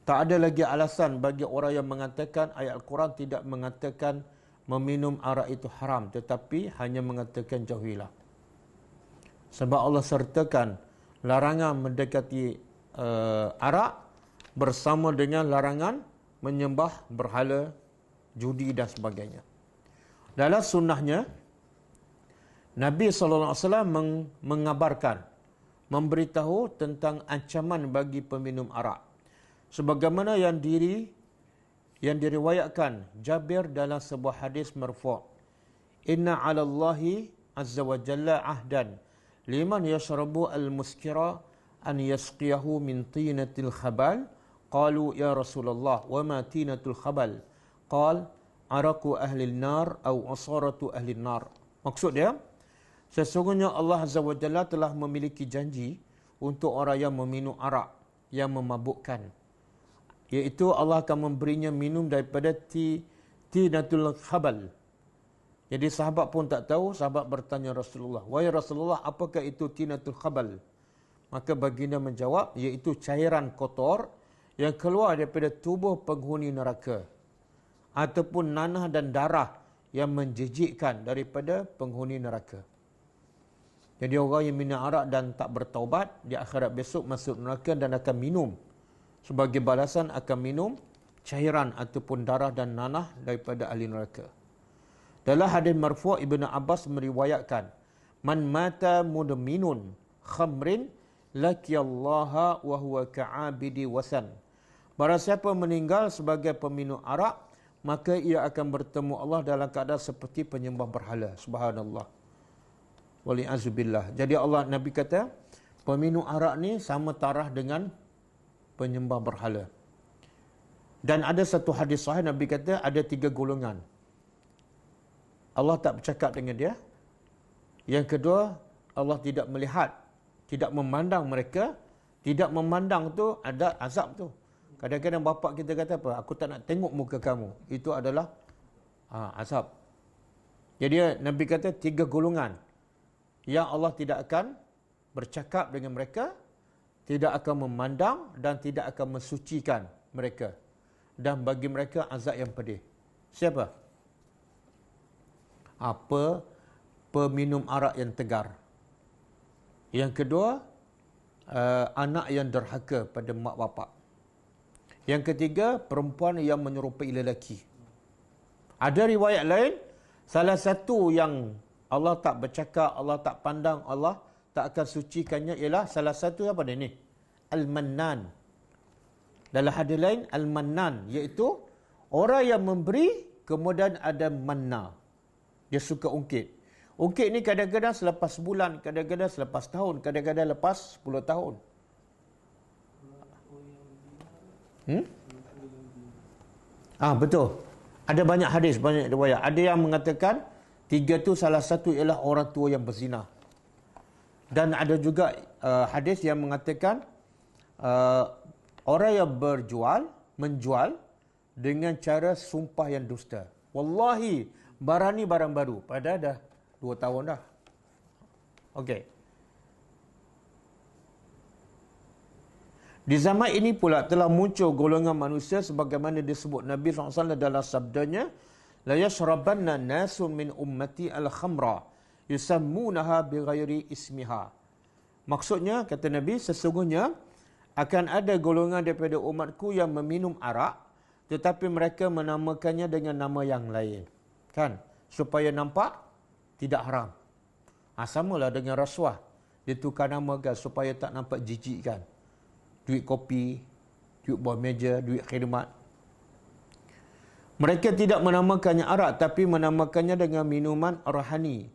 Tak ada lagi alasan bagi orang yang mengatakan ayat Al-Quran tidak mengatakan meminum arak itu haram, tetapi hanya mengatakan jauhilah. Sebab Allah sertakan larangan mendekati arak bersama dengan larangan menyembah berhala, judi dan sebagainya. Dalam sunnahnya, Nabi SAW mengabarkan, memberitahu tentang ancaman bagi peminum arak. Sebagaimana yang diriwayatkan Jabir dalam sebuah hadis marfu'. Inna 'ala Allahi azza wa jalla ahdan liman yashrabu al-muskira an yasqiyahu min tinatil khabal. Qalu ya Rasulullah wa ma tinatul khabal? Qal araku ahli nar atau asaratu ahli nar. Maksud dia, sesungguhnya Allah azza wa jalla telah memiliki janji untuk orang yang meminum arak yang memabukkan, iaitu Allah akan memberinya minum daripada tinatul khabal. Jadi sahabat pun tak tahu, sahabat bertanya Rasulullah, wahai Rasulullah, apakah itu tinatul khabal? Maka baginda menjawab, iaitu cairan kotor yang keluar daripada tubuh penghuni neraka, ataupun nanah dan darah yang menjijikkan daripada penghuni neraka. Jadi orang yang minum arak dan tak bertaubat, di akhirat besok masuk neraka dan akan minum. Sebagai balasan akan minum cairan ataupun darah dan nanah daripada ahli neraka. Dalam hadis marfu' Ibnu Abbas meriwayatkan, man mata mudminun khamrin laqiyallaha wa huwa ka'abidi wasan. Barang siapa meninggal sebagai peminum arak, maka ia akan bertemu Allah dalam keadaan seperti penyembah berhala. Subhanallah. Wali'azubillah. Jadi Allah, Nabi kata, peminum arak ni sama taraf dengan penyembah berhala. Dan ada satu hadis sahih, Nabi kata ada 3 golongan. Allah tak bercakap dengan dia. Yang kedua, Allah tidak melihat, tidak memandang mereka. Tidak memandang tu ada azab tu. Kadang-kadang bapak kita kata apa? Aku tak nak tengok muka kamu. Itu adalah azab. Jadi Nabi kata 3 golongan yang Allah tidak akan bercakap dengan mereka, tidak akan memandang dan tidak akan mensucikan mereka. Dan bagi mereka azab yang pedih. Siapa? Apa? Peminum arak yang tegar. Yang kedua, anak yang derhaka pada mak bapak. Yang ketiga, perempuan yang menyerupai lelaki. Ada riwayat lain, salah satu yang Allah tak bercakap, Allah tak pandang, Allah tak akan sucikannya ialah salah satu apa dia ni? Al-Mannan. Dalam hadis lain, Al-Mannan, iaitu orang yang memberi, kemudian ada manna. Dia suka ungkit. Ungkit ni kadang-kadang selepas sebulan, kadang-kadang selepas tahun, kadang-kadang lepas 10 tahun. Betul. Ada banyak hadis, banyak riwayat. Ada yang mengatakan 3 tu salah satu ialah orang tua yang berzina. Dan ada juga hadis yang mengatakan orang yang menjual dengan cara sumpah yang dusta. Wallahi, barang ni barang baru. Padahal dah 2 tahun dah. Okey. Di zaman ini pula telah muncul golongan manusia sebagaimana disebut Nabi SAW dalam sabdanya, la yashrabanna nasun min ummati al-khamra yusammunaha bighairi ismiha. Maksudnya, kata Nabi, sesungguhnya akan ada golongan daripada umatku yang meminum arak, tetapi mereka menamakannya dengan nama yang lain. Kan? Supaya nampak tidak haram. Samalah dengan rasuah. Ditukar nama kan, supaya tak nampak jijik kan. Duit kopi, duit bawah meja, duit khidmat. Mereka tidak menamakannya arak, tapi menamakannya dengan minuman rohani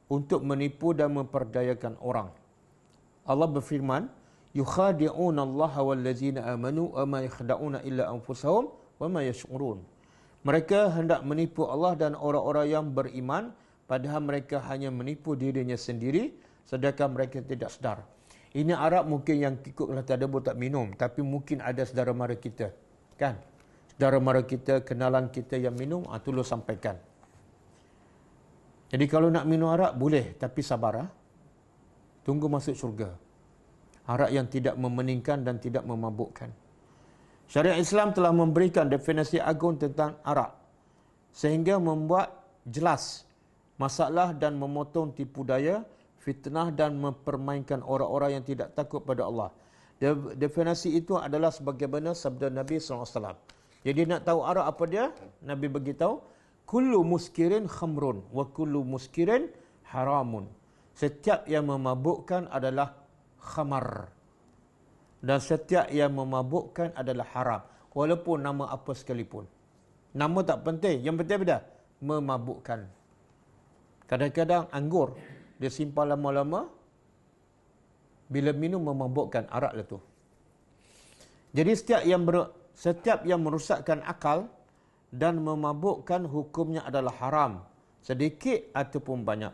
untuk menipu dan memperdayakan orang. Allah berfirman, yukhadi'una Allah wallazina amanu wa ma yakhda'una illa anfusahum wa ma yash'urun. Mereka hendak menipu Allah dan orang-orang yang beriman, padahal mereka hanya menipu dirinya sendiri, sedangkan mereka tidak sedar. Ini arak mungkin yang ikut kalau tak ada pun tak minum, tapi mungkin ada saudara mara kita, kan? Saudara mara kita, kenalan kita yang minum, tolong sampaikan. Jadi kalau nak minum arak boleh, tapi sabar. Tunggu masuk syurga. Arak yang tidak memeningkan dan tidak memabukkan. Syariat Islam telah memberikan definisi agung tentang arak sehingga membuat jelas masalah dan memotong tipu daya, fitnah dan mempermainkan orang-orang yang tidak takut pada Allah. Definisi itu adalah sebagaimana sabda Nabi SAW. Jadi nak tahu arak apa dia? Nabi beritahu, kullu muskirin khamrun wa kullu muskirin haramun. Setiap yang memabukkan adalah khamar. Dan setiap yang memabukkan adalah haram. Walaupun nama apa sekalipun. Nama tak penting. Yang penting apa? Memabukkan. Kadang-kadang anggur, dia simpan lama-lama, bila minum memabukkan, arak lah tu. Jadi setiap yang merosakkan akal dan memabukkan hukumnya adalah haram. Sedikit ataupun banyak.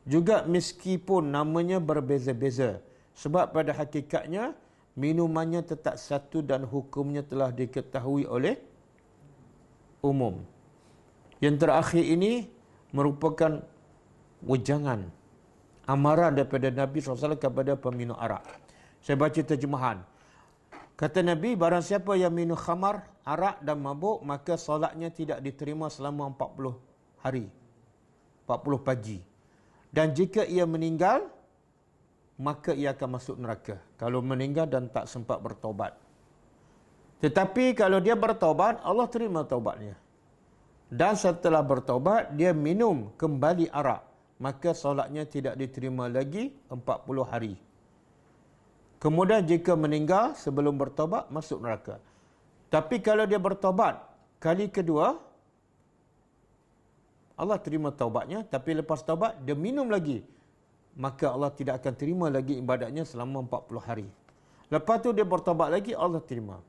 Juga meskipun namanya berbeza-beza. Sebab pada hakikatnya, minumannya tetap satu dan hukumnya telah diketahui oleh umum. Yang terakhir ini merupakan wejangan, amaran daripada Nabi SAW kepada peminum arak. Saya baca terjemahan. Kata Nabi, barang siapa yang minum khamar, arak dan mabuk, maka solatnya tidak diterima selama 40 hari. 40 pagi. Dan jika ia meninggal, maka ia akan masuk neraka. Kalau meninggal dan tak sempat bertaubat. Tetapi kalau dia bertaubat, Allah terima taubatnya. Dan setelah bertaubat, dia minum kembali arak, maka solatnya tidak diterima lagi 40 hari. Kemudian jika meninggal sebelum bertaubat, masuk neraka. Tapi kalau dia bertaubat kali kedua, Allah terima taubatnya. Tapi lepas taubat, dia minum lagi, maka Allah tidak akan terima lagi ibadatnya selama 40 hari. Lepas tu dia bertaubat lagi, Allah terima.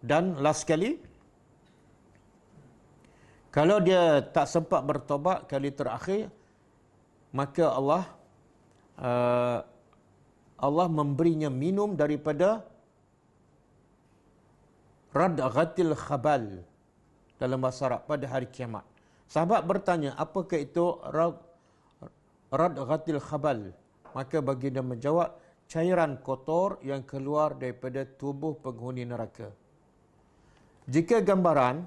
Dan last sekali, kalau dia tak sempat bertaubat kali terakhir, maka Allah memberinya minum daripada radghatil khabal dalam bahasa Arab pada hari kiamat. Sahabat bertanya, apakah itu radghatil khabal? Maka baginda menjawab, cairan kotor yang keluar daripada tubuh penghuni neraka. Jika gambaran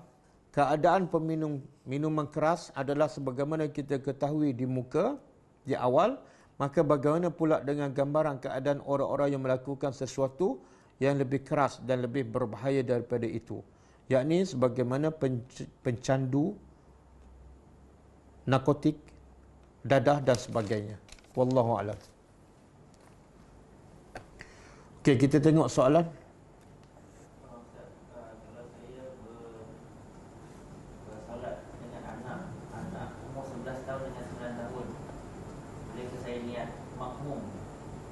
keadaan peminum minuman keras adalah sebagaimana kita ketahui di muka, di awal, maka bagaimana pula dengan gambaran keadaan orang-orang yang melakukan sesuatu yang lebih keras dan lebih berbahaya daripada itu, yakni sebagaimana pencandu, narkotik, dadah dan sebagainya. Wallahu a'lam. Okey, kita tengok soalan. Kalau saya bersolat dengan anak umur 11 tahun dengan 9 tahun, bolehkah saya niat makmum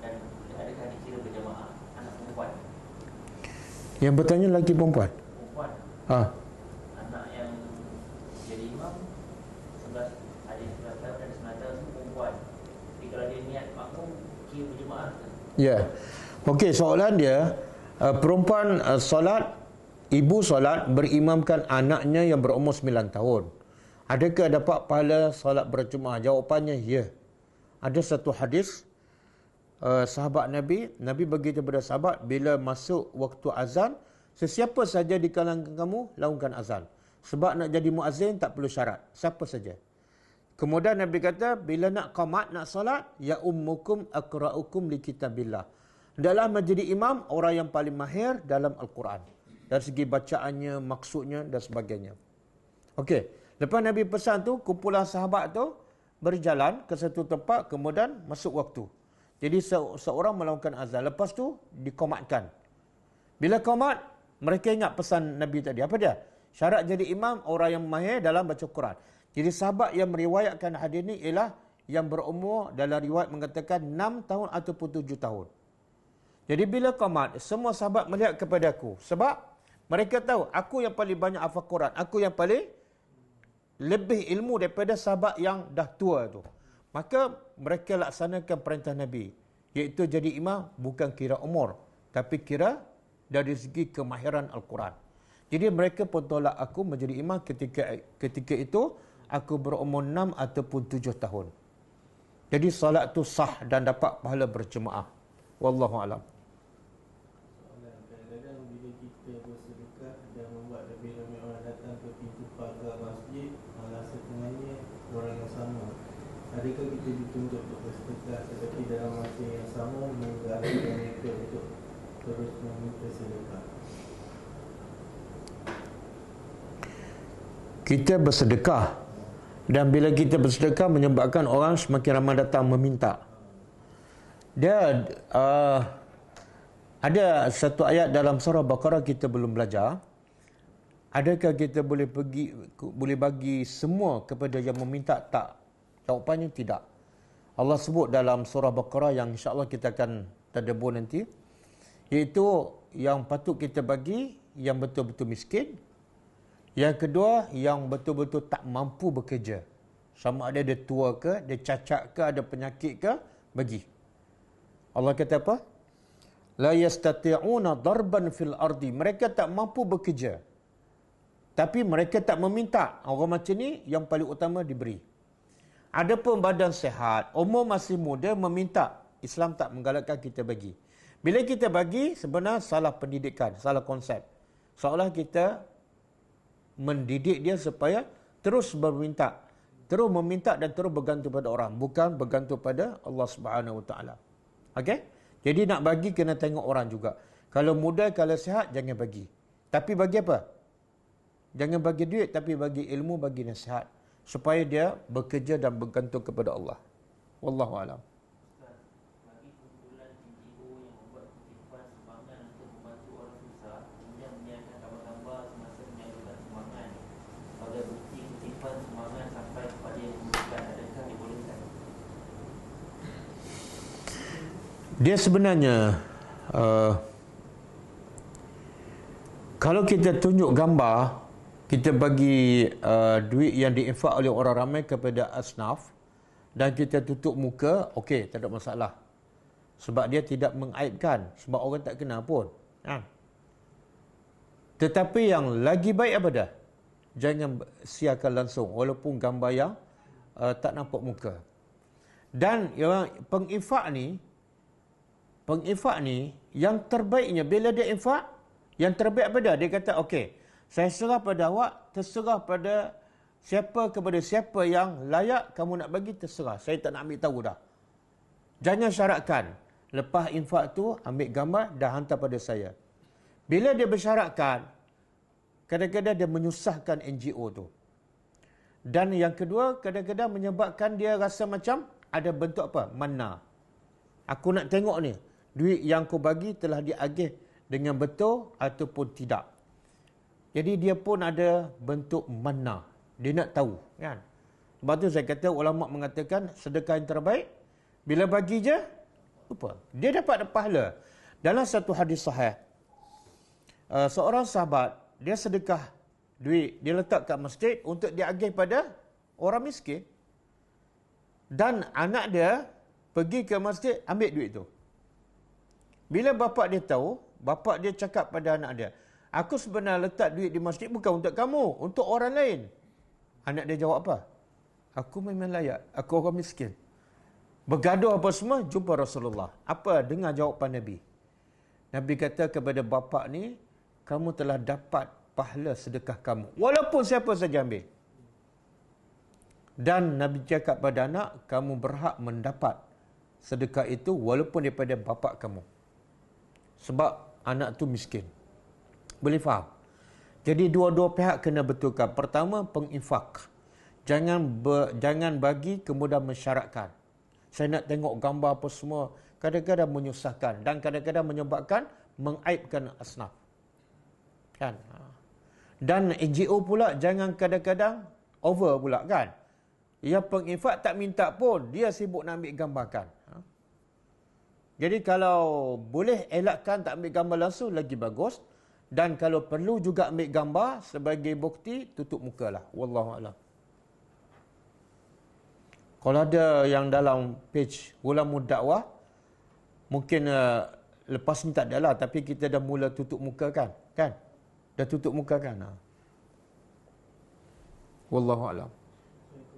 dan adakah dikira berjamaah anak perempuan? Yang bertanya lelaki perempuan? Perempuan. Anak yang jadi imam 11 tahun dan 9 tahun itu perempuan. Jadi kalau dia niat makmum, kira berjamaah ke? Ya. Okey, soalan dia, perempuan solat, ibu solat berimamkan anaknya yang berumur 9 tahun. Adakah dapat pahala solat berjemaah? Jawapannya ya. Ada satu hadis sahabat Nabi bagi kepada sahabat, bila masuk waktu azan, sesiapa saja di kalangan kamu lakukan azan. Sebab nak jadi muazzin tak perlu syarat, siapa saja. Kemudian Nabi kata, bila nak qamat, nak solat, ya ummukum aqra'ukum li kitabillah. Hendaklah menjadi imam orang yang paling mahir dalam Al-Quran. Dari segi bacaannya, maksudnya dan sebagainya. Okey, lepas Nabi pesan tu, kumpulan sahabat tu berjalan ke satu tempat, kemudian masuk waktu. Jadi seorang melakukan azan. Lepas tu dikomatkan. Bila komat, mereka ingat pesan Nabi tadi. Apa dia? Syarat jadi imam orang yang mahir dalam baca Quran. Jadi sahabat yang meriwayatkan hadis ini ialah yang berumur, dalam riwayat mengatakan 6 tahun ataupun 7 tahun. Jadi bila komat, semua sahabat melihat kepada aku. Sebab mereka tahu aku yang paling banyak hafal Quran. Aku yang paling lebih ilmu daripada sahabat yang dah tua tu. Maka mereka laksanakan perintah Nabi, iaitu jadi imam bukan kira umur, tapi kira dari segi kemahiran Al-Quran. Jadi mereka pun tolak aku menjadi imam ketika itu aku berumur 6 ataupun 7 tahun. Jadi salat tu sah dan dapat pahala berjemaah. Wallahu a'lam. Soalan, kadang-kadang bila kita adakah kita dituntut untuk bersedekah tetapi dalam masa yang sama menggalakkan mereka untuk terus meminta sedekah? Kita bersedekah, dan bila kita bersedekah menyebabkan orang semakin ramai datang meminta. Dia ada satu ayat dalam surah Baqarah kita belum belajar. Adakah kita boleh bagi semua kepada yang meminta? Tak. Jawapannya tidak. Allah sebut dalam surah Baqarah yang insya-Allah kita akan tadabbur nanti, iaitu yang patut kita bagi yang betul-betul miskin. Yang kedua, yang betul-betul tak mampu bekerja. Sama ada dia tua ke, dia cacat ke, ada penyakit ke, bagi. Allah kata apa? La yastati'una darban fil ardi. Mereka tak mampu bekerja, tapi mereka tak meminta. Orang macam ni yang paling utama diberi. Adapun badan sehat, umur masih muda, meminta, Islam tak menggalakkan kita bagi. Bila kita bagi, sebenarnya salah pendidikan, salah konsep. Seolah kita mendidik dia supaya terus meminta dan terus bergantung pada orang, bukan bergantung pada Allah Subhanahu Wa Taala. Okey? Jadi nak bagi kena tengok orang juga. Kalau muda, kalau sihat, jangan bagi. Tapi bagi apa? Jangan bagi duit, tapi bagi ilmu, bagi nasihat, supaya dia bekerja dan bergantung kepada Allah. Wallahu a'lam. Bagi kumpulan NGO yang membuat kutipan sumbangan untuk membantu orang susah, kemudian menyiarkan gambar-gambar semasa menyalurkan sumbangan sebagai bukti kutipan sumbangan sampai kepada yang membutuhkan, adakah dibolehkan? Dia sebenarnya kalau kita tunjuk gambar, kita bagi duit yang diinfak oleh orang ramai kepada asnaf dan kita tutup muka, okey, tak ada masalah. Sebab dia tidak mengaibkan, sebab orang tak kenal pun. Tetapi yang lagi baik apa dah? Jangan siarkan langsung walaupun gambar yang tak nampak muka. Dan penginfak ni yang terbaiknya bila dia infak, yang terbaik apa dah? Dia kata okey, saya serah pada awak, terserah pada kepada siapa yang layak kamu nak bagi, terserah. Saya tak nak ambil tahu dah. Jangan syaratkan. Lepas infak tu, ambil gambar dah hantar pada saya. Bila dia bersyaratkan, kadang-kadang dia menyusahkan NGO tu. Dan yang kedua, kadang-kadang menyebabkan dia rasa macam ada bentuk apa? Manna. Aku nak tengok ni, duit yang kau bagi telah diagih dengan betul ataupun tidak. Jadi dia pun ada bentuk manna. Dia nak tahu, kan? Sebab tu saya kata ulama mengatakan sedekah yang terbaik bila bagi je lupa. Dia dapat pahala. Dalam satu hadis sahih, seorang sahabat dia sedekah duit, dia letak kat masjid untuk diagih pada orang miskin. Dan anak dia pergi ke masjid ambil duit tu. Bila bapak dia tahu, bapak dia cakap pada anak dia, aku sebenarnya letak duit di masjid bukan untuk kamu, untuk orang lain. Anak dia jawab apa? Aku memang layak, aku orang miskin. Bergaduh apa semua, jumpa Rasulullah. Apa? Dengar jawapan Nabi. Nabi kata kepada bapak ni, kamu telah dapat pahala sedekah kamu. Walaupun siapa saja ambil. Dan Nabi cakap pada anak, kamu berhak mendapat sedekah itu walaupun daripada bapak kamu. Sebab anak tu miskin. Boleh faham? Jadi dua-dua pihak kena betulkan. Pertama, penginfak. Jangan bagi kemudian mensyaratkan. Saya nak tengok gambar apa semua. Kadang-kadang menyusahkan. Dan kadang-kadang menyebabkan mengaibkan asnaf. Kan? Dan NGO pula jangan kadang-kadang over pula, kan? Yang penginfak tak minta pun, dia sibuk nak ambil gambarkan. Jadi kalau boleh elakkan tak ambil gambar langsung, lagi bagus. Dan kalau perlu juga ambil gambar sebagai bukti, tutup muka lah. Wallahualam. Kalau ada yang dalam page Ulama Dakwah, mungkin lepas ni tak ada lah, tapi kita dah mula tutup muka kan? Kan? Dah tutup muka kan? Wallahualam.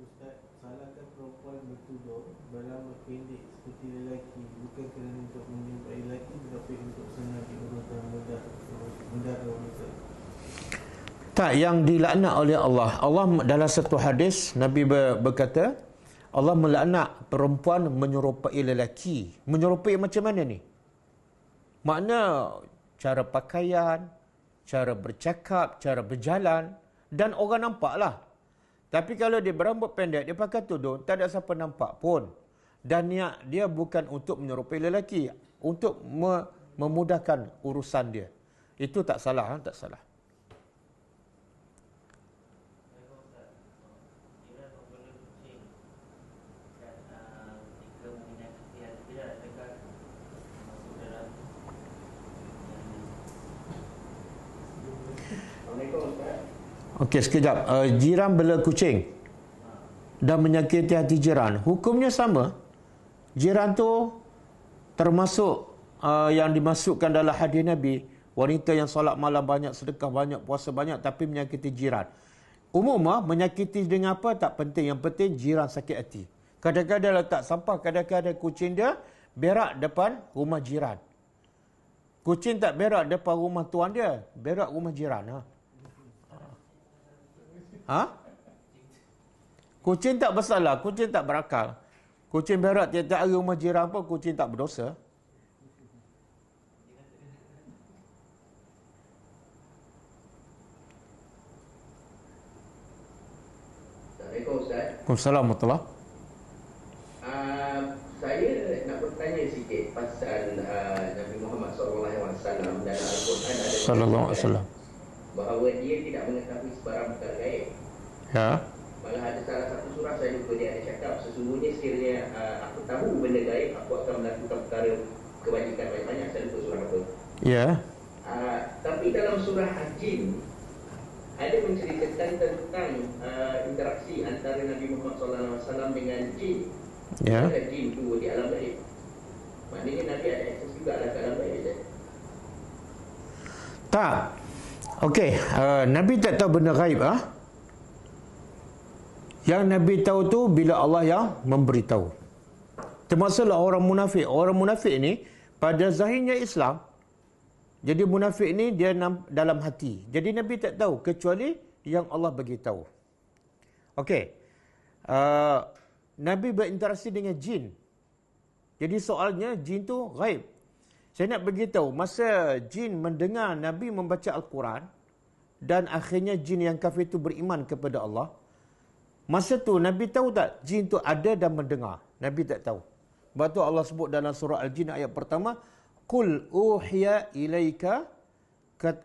Ustaz, salahkan perempuan bertudur berlambut pendek seperti lelaki, bukan kerana untuk menjumpai lelaki, tetapi untuk senang diurus dan mudah wanita. Tak, yang dilaknat oleh Allah. Allah dalam satu hadis, Nabi berkata, Allah melaknat perempuan menyerupai lelaki. Menyerupai macam mana ni? Makna cara pakaian, cara bercakap, cara berjalan, dan orang nampak lah. Tapi kalau dia berambut pendek, dia pakai tudung, tak ada siapa nampak pun. Dan niat dia bukan untuk menyerupai lelaki, untuk memudahkan urusan dia. Itu tak salah, tak salah. Okey, sekejap. Jiran bela kucing dan menyakiti hati jiran, hukumnya sama. Jiran tu termasuk yang dimasukkan dalam hadis Nabi, wanita yang solat malam banyak, sedekah banyak, puasa banyak, tapi menyakiti jiran. Umumnya menyakiti dengan apa tak penting, yang penting jiran sakit hati. Kadang-kadang letak sampah, kadang-kadang kucing dia berak depan rumah jiran. Kucing tak berak depan rumah tuan dia, berak rumah jiran. Kucing tak bersalah, kucing tak berakal. Kucing berak tiap-tiap hari rumah jiran pun kucing tak berdosa. Assalamualaikum Ustaz. Waalaikumsalam warahmatullahi. Saya nak bertanya sikit pasal Nabi Muhammad SAW dalam Al-Quran ada Sallallahu alaihi wasallam. bahawa dia tidak mengetahui sebarang perkara gaib. Ya. Malah ada salah satu surah saya lupa, dia ada cakap, sesungguhnya sekiranya aku tahu benda gaib, aku akan melakukan perkara kebajikan banyak-banyak. Saya lupa surah apa. Ya. Tapi dalam surah Al-Jin ada menceritakan tentang interaksi antara Nabi Muhammad SAW dengan jin. Ya. Ada jin tu di alam gaib. Maknanya Nabi ada akses juga lah ke alam gaib. Tak. Okey, Nabi tak tahu benda gaib. Yang Nabi tahu tu bila Allah yang memberitahu. Termasuklah orang munafik. Orang munafik ni pada zahirnya Islam. Jadi munafik ni dia dalam hati. Jadi Nabi tak tahu kecuali yang Allah bagi tahu. Okey. Nabi berinteraksi dengan jin. Jadi soalnya jin tu gaib. Saya nak beritahu masa jin mendengar Nabi membaca Al-Quran dan akhirnya jin yang kafir itu beriman kepada Allah. Masa tu Nabi tahu tak jin tu ada dan mendengar? Nabi tak tahu. Sebab tu Allah sebut dalam surah Al-Jin ayat pertama, Qul uhiya ilaika,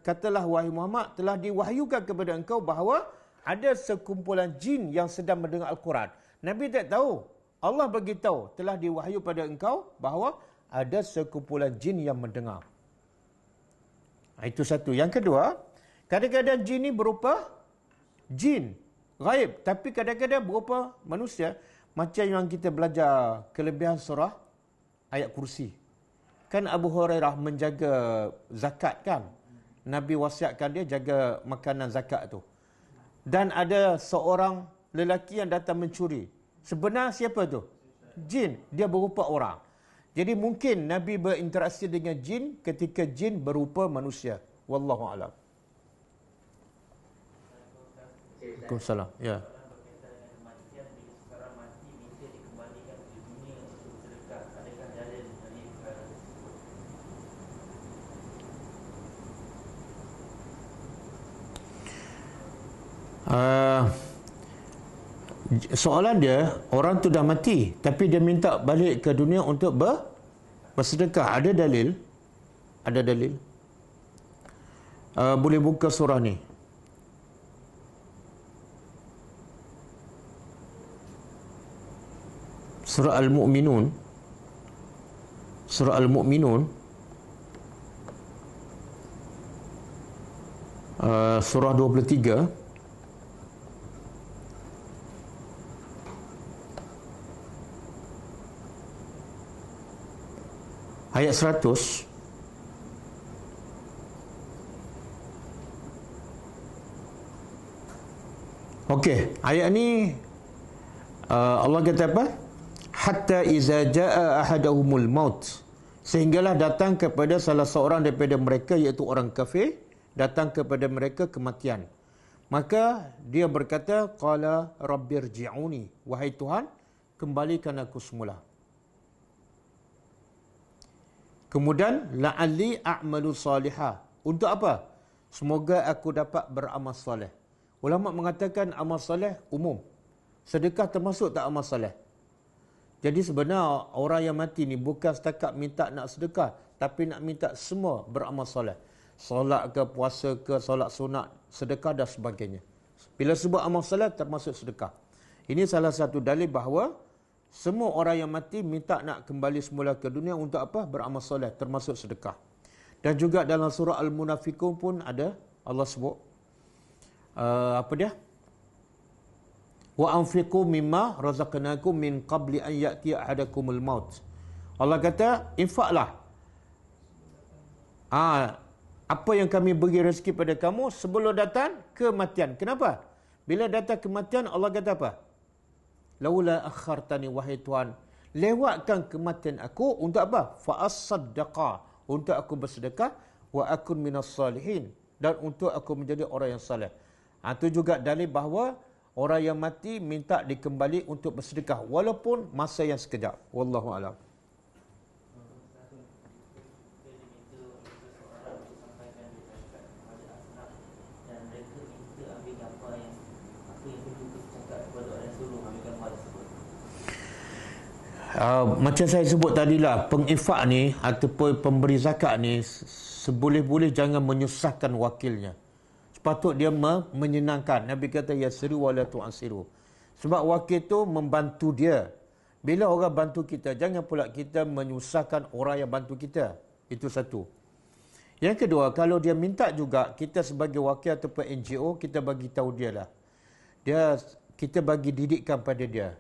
katalah wahai Muhammad, telah diwahyukan kepada engkau bahawa ada sekumpulan jin yang sedang mendengar Al-Quran. Nabi tak tahu. Allah bagi tahu telah diwahyu pada engkau bahawa ada sekumpulan jin yang mendengar. Itu satu. Yang kedua, kadang-kadang jin ni berupa jin gaib, tapi kadang-kadang berupa manusia. Macam yang kita belajar kelebihan surah ayat kursi. Kan Abu Hurairah menjaga zakat kan? Nabi wasiatkan dia jaga makanan zakat tu. Dan ada seorang lelaki yang datang mencuri. Sebenarnya siapa tu? Jin. Dia berupa orang. Jadi mungkin Nabi berinteraksi dengan jin ketika jin berupa manusia. Wallahu a'lam. Waalaikumsalam. Ya. Soalan dia, orang tu dah mati tapi dia minta balik ke dunia untuk bersedekah. Ada dalil? Ada dalil? Boleh buka surah ni. Surah Al-Mu'minun. Surah Al-Mu'minun. Surah 23. Ayat 100. Okey, ayat ni Allah kata apa? Hatta iza jaa ahadahumul maut. Sehinggalah datang kepada salah seorang daripada mereka, iaitu orang kafir, datang kepada mereka kematian. Maka dia berkata, qala rabbirji'uni, wahai Tuhan, kembalikan aku semula. Kemudian la'alli a'malu salihah. Untuk apa? Semoga aku dapat beramal soleh. Ulama mengatakan amal soleh umum. Sedekah termasuk tak amal soleh. Jadi sebenarnya orang yang mati ni bukan setakat minta nak sedekah, tapi nak minta semua beramal soleh. Solat ke, puasa ke, solat sunat, sedekah dan sebagainya. Bila sebut amal soleh termasuk sedekah. Ini salah satu dalil bahawa semua orang yang mati minta nak kembali semula ke dunia untuk apa? Beramal soleh, termasuk sedekah. Dan juga dalam surah Al-Munafiqun pun ada Allah sebut apa dia? Wa anfiqu mimma razaqnakum min qabli an ya'ti ahadakumul maut. Allah kata, infaklah apa yang kami beri rezeki pada kamu sebelum datang kematian. Kenapa? Bila datang kematian, Allah kata apa? Laula akhartani, wahai Tuhan, lewatkan kematian aku untuk apa? Fa as-saddaqa, untuk aku bersedekah, wa akun minas salihin, dan untuk aku menjadi orang yang saleh. Itu juga dalil bahawa orang yang mati minta dikembali untuk bersedekah walaupun masa yang sekejap. Wallahu a'lam. Macam saya sebut tadilah, pengifak ni ataupun pemberi zakat ni seboleh-boleh jangan menyusahkan wakilnya. Sepatut dia menyenangkan. Nabi kata yasiru wala tu'asiru. Sebab wakil tu membantu dia. Bila orang bantu kita, jangan pula kita menyusahkan orang yang bantu kita. Itu satu. Yang kedua, kalau dia minta juga, kita sebagai wakil ataupun NGO, kita bagi tahu dia lah. Kita bagi didikan pada dia.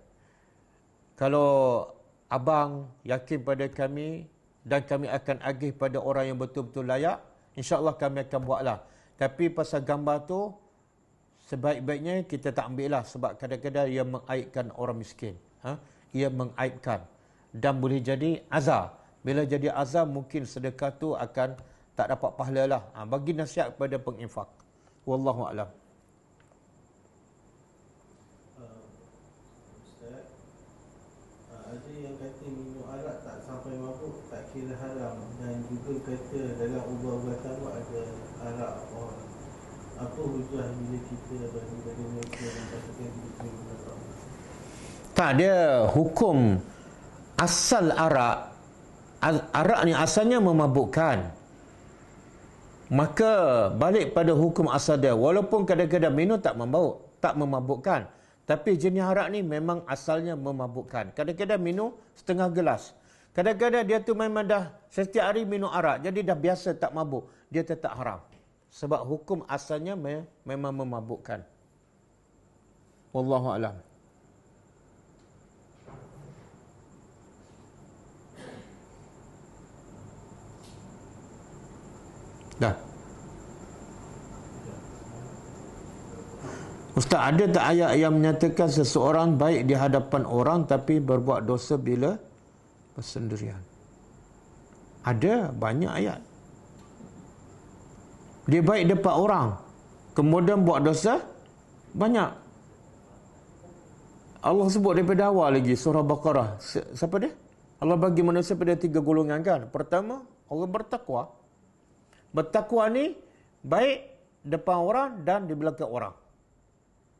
Kalau abang yakin pada kami dan kami akan agih pada orang yang betul-betul layak, insya-Allah kami akan buatlah. Tapi pasal gambar tu, sebaik-baiknya kita tak ambil lah, sebab kadang-kadang ia mengaibkan orang miskin. Ia mengaibkan dan boleh jadi azab. Bila jadi azab, mungkin sedekah tu akan tak dapat pahala lah. Bagi nasihat kepada penginfak. Wallahu a'lam. Ustaz, ada yang kata minum arak tak sampai mabuk tak kira haram, dan juga kata dalam ubat-ubatan ada arak. Apa hujah bila kita bagi pada mereka yang katakan kita minum arak? Tak, dia hukum asal arak. Arak ni asalnya memabukkan. Maka balik pada hukum asal dia. Walaupun kadang-kadang minum tak memabukkan. Tapi jenis arak ni memang asalnya memabukkan. Kadang-kadang minum setengah gelas. Kadang-kadang dia tu memang dah setiap hari minum arak. Jadi dah biasa tak mabuk. Dia tetap haram. Sebab hukum asalnya memang memabukkan. Wallahu a'lam. Dah. Ustaz, ada tak ayat yang menyatakan seseorang baik di hadapan orang tapi berbuat dosa bila bersendirian? Ada banyak ayat. Dia baik depan orang, kemudian buat dosa banyak. Allah sebut daripada awal lagi, surah Baqarah. Siapa dia? Allah bagi manusia pada 3 golongan kan. Pertama, orang bertakwa. Bertakwa ni baik depan orang dan di belakang orang.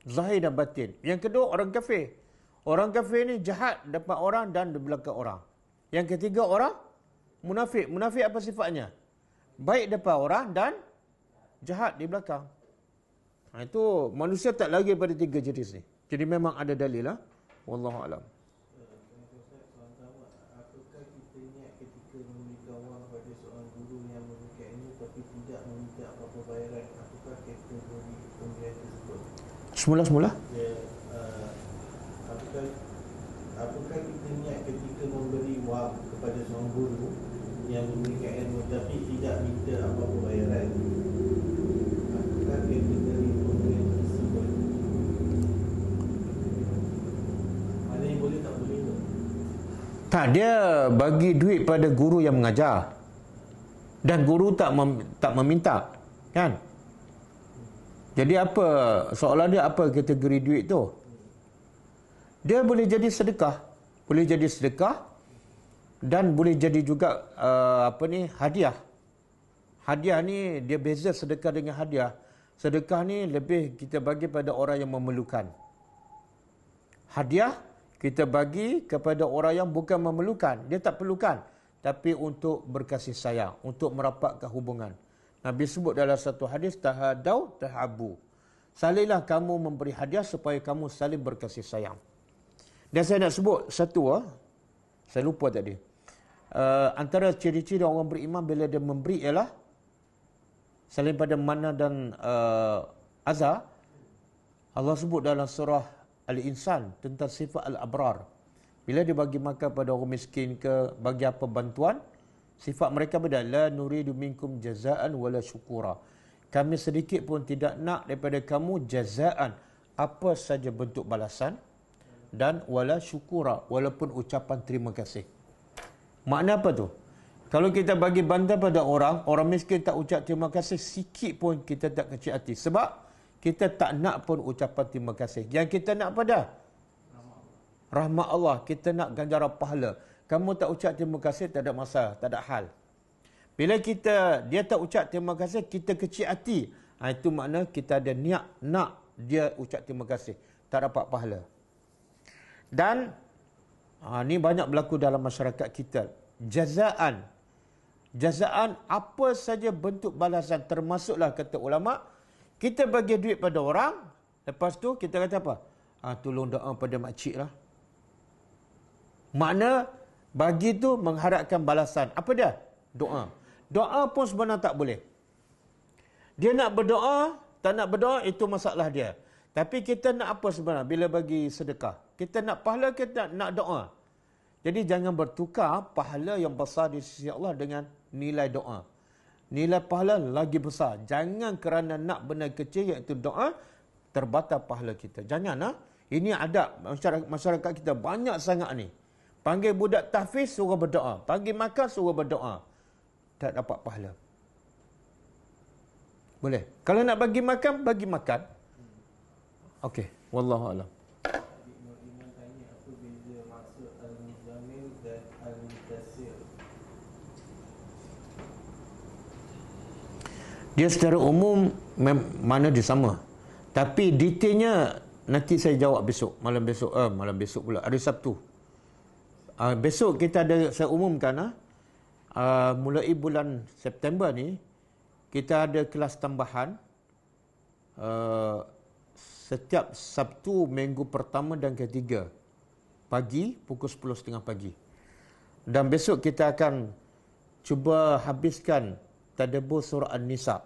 Zahir dan batin. Yang kedua, orang kafir. Orang kafir ni jahat depan orang dan di belakang orang. Yang ketiga, orang munafik. Munafik apa sifatnya? Baik depan orang dan jahat di belakang. Itu manusia tak lagi pada 3 jenis ni. Jadi memang ada dalil lah. Wallahu a'lam. Apakah kita niat ketika memberikan wang pada seorang guru yang memberikan ilmu tapi tidak meminta apa-apa bayaran, apakah kategori pemberian tersebut? Semula-semula? Apakah kita niat ketika memberi wang kepada seorang guru yang memberikan ilmu tapi tidak minta apa-apa bayaran, apakah kategori pemberian tersebut? Mana yang boleh, tak boleh tu? Tak, dia bagi duit pada guru yang mengajar. Dan guru tak meminta. Kan? Jadi apa, soalan dia apa kategori duit tu? Dia boleh jadi sedekah. boleh jadi sedekah, dan boleh jadi juga hadiah. Hadiah ni dia beza sedekah dengan hadiah. Sedekah ni lebih kita bagi pada orang yang memerlukan. Hadiah kita bagi kepada orang yang bukan memerlukan, dia tak perlukan, tapi untuk berkasih sayang, untuk merapatkan hubungan. Nabi sebut dalam satu hadis, tahadau tahabu. Salinglah kamu memberi hadiah supaya kamu saling berkasih sayang. Dan saya nak sebut satu, saya lupa tadi. Antara ciri-ciri orang beriman bila dia memberi ialah selain pada mana dan azar, Allah sebut dalam surah Al-Insan tentang sifat Al-Abrar. Bila dia bagi makan pada orang miskin ke, bagi apa bantuan, sifat mereka beda. La nuridu minkum jazaan wala syukura. Kami sedikit pun tidak nak daripada kamu jazaan, apa saja bentuk balasan, dan wala syukura, walaupun ucapan terima kasih. Makna apa tu? Kalau kita bagi bantuan pada orang miskin tak ucap terima kasih, sikit pun kita tak kecil hati. Sebab kita tak nak pun ucapan terima kasih. Yang kita nak apa dah? Rahmat Allah. Kita nak ganjaran pahala. Kamu tak ucap terima kasih, tak ada masalah, tak ada hal. Bila dia tak ucap terima kasih, kita kecil hati. Itu makna kita ada niat nak dia ucap terima kasih. Tak dapat pahala. Dan ni banyak berlaku dalam masyarakat kita. Jazaan apa saja bentuk balasan, termasuklah kata ulama, kita bagi duit pada orang, lepas tu kita kata apa? Tolong doa pada makcik lah. Makna bagi tu mengharapkan balasan. Apa dia? Doa. Doa pun sebenarnya tak boleh. Dia nak berdoa, tak nak berdoa, itu masalah dia. Tapi kita nak apa sebenarnya bila bagi sedekah? Kita nak pahala, kita nak doa. Jadi jangan bertukar pahala yang besar di sisi Allah dengan nilai doa. Nilai pahala lagi besar. Jangan kerana nak benda kecil iaitu doa, terbatal pahala kita. Jangan. Ini adab masyarakat kita banyak sangat ni. Panggil budak tahfiz suruh berdoa. Panggil makan suruh berdoa. Tak dapat pahala. Boleh. Kalau nak bagi makan, bagi makan. Okey. Wallahu a'lam. Dia secara umum mana dia sama. Tapi detailnya nanti saya jawab besok. Malam besok pula. Hari Sabtu. Besok kita ada, saya umumkan mulai bulan September ni, kita ada kelas tambahan setiap Sabtu minggu pertama dan ketiga. Pagi, pukul 10.30 pagi. Dan besok kita akan cuba habiskan tadabbur surah An-Nisa.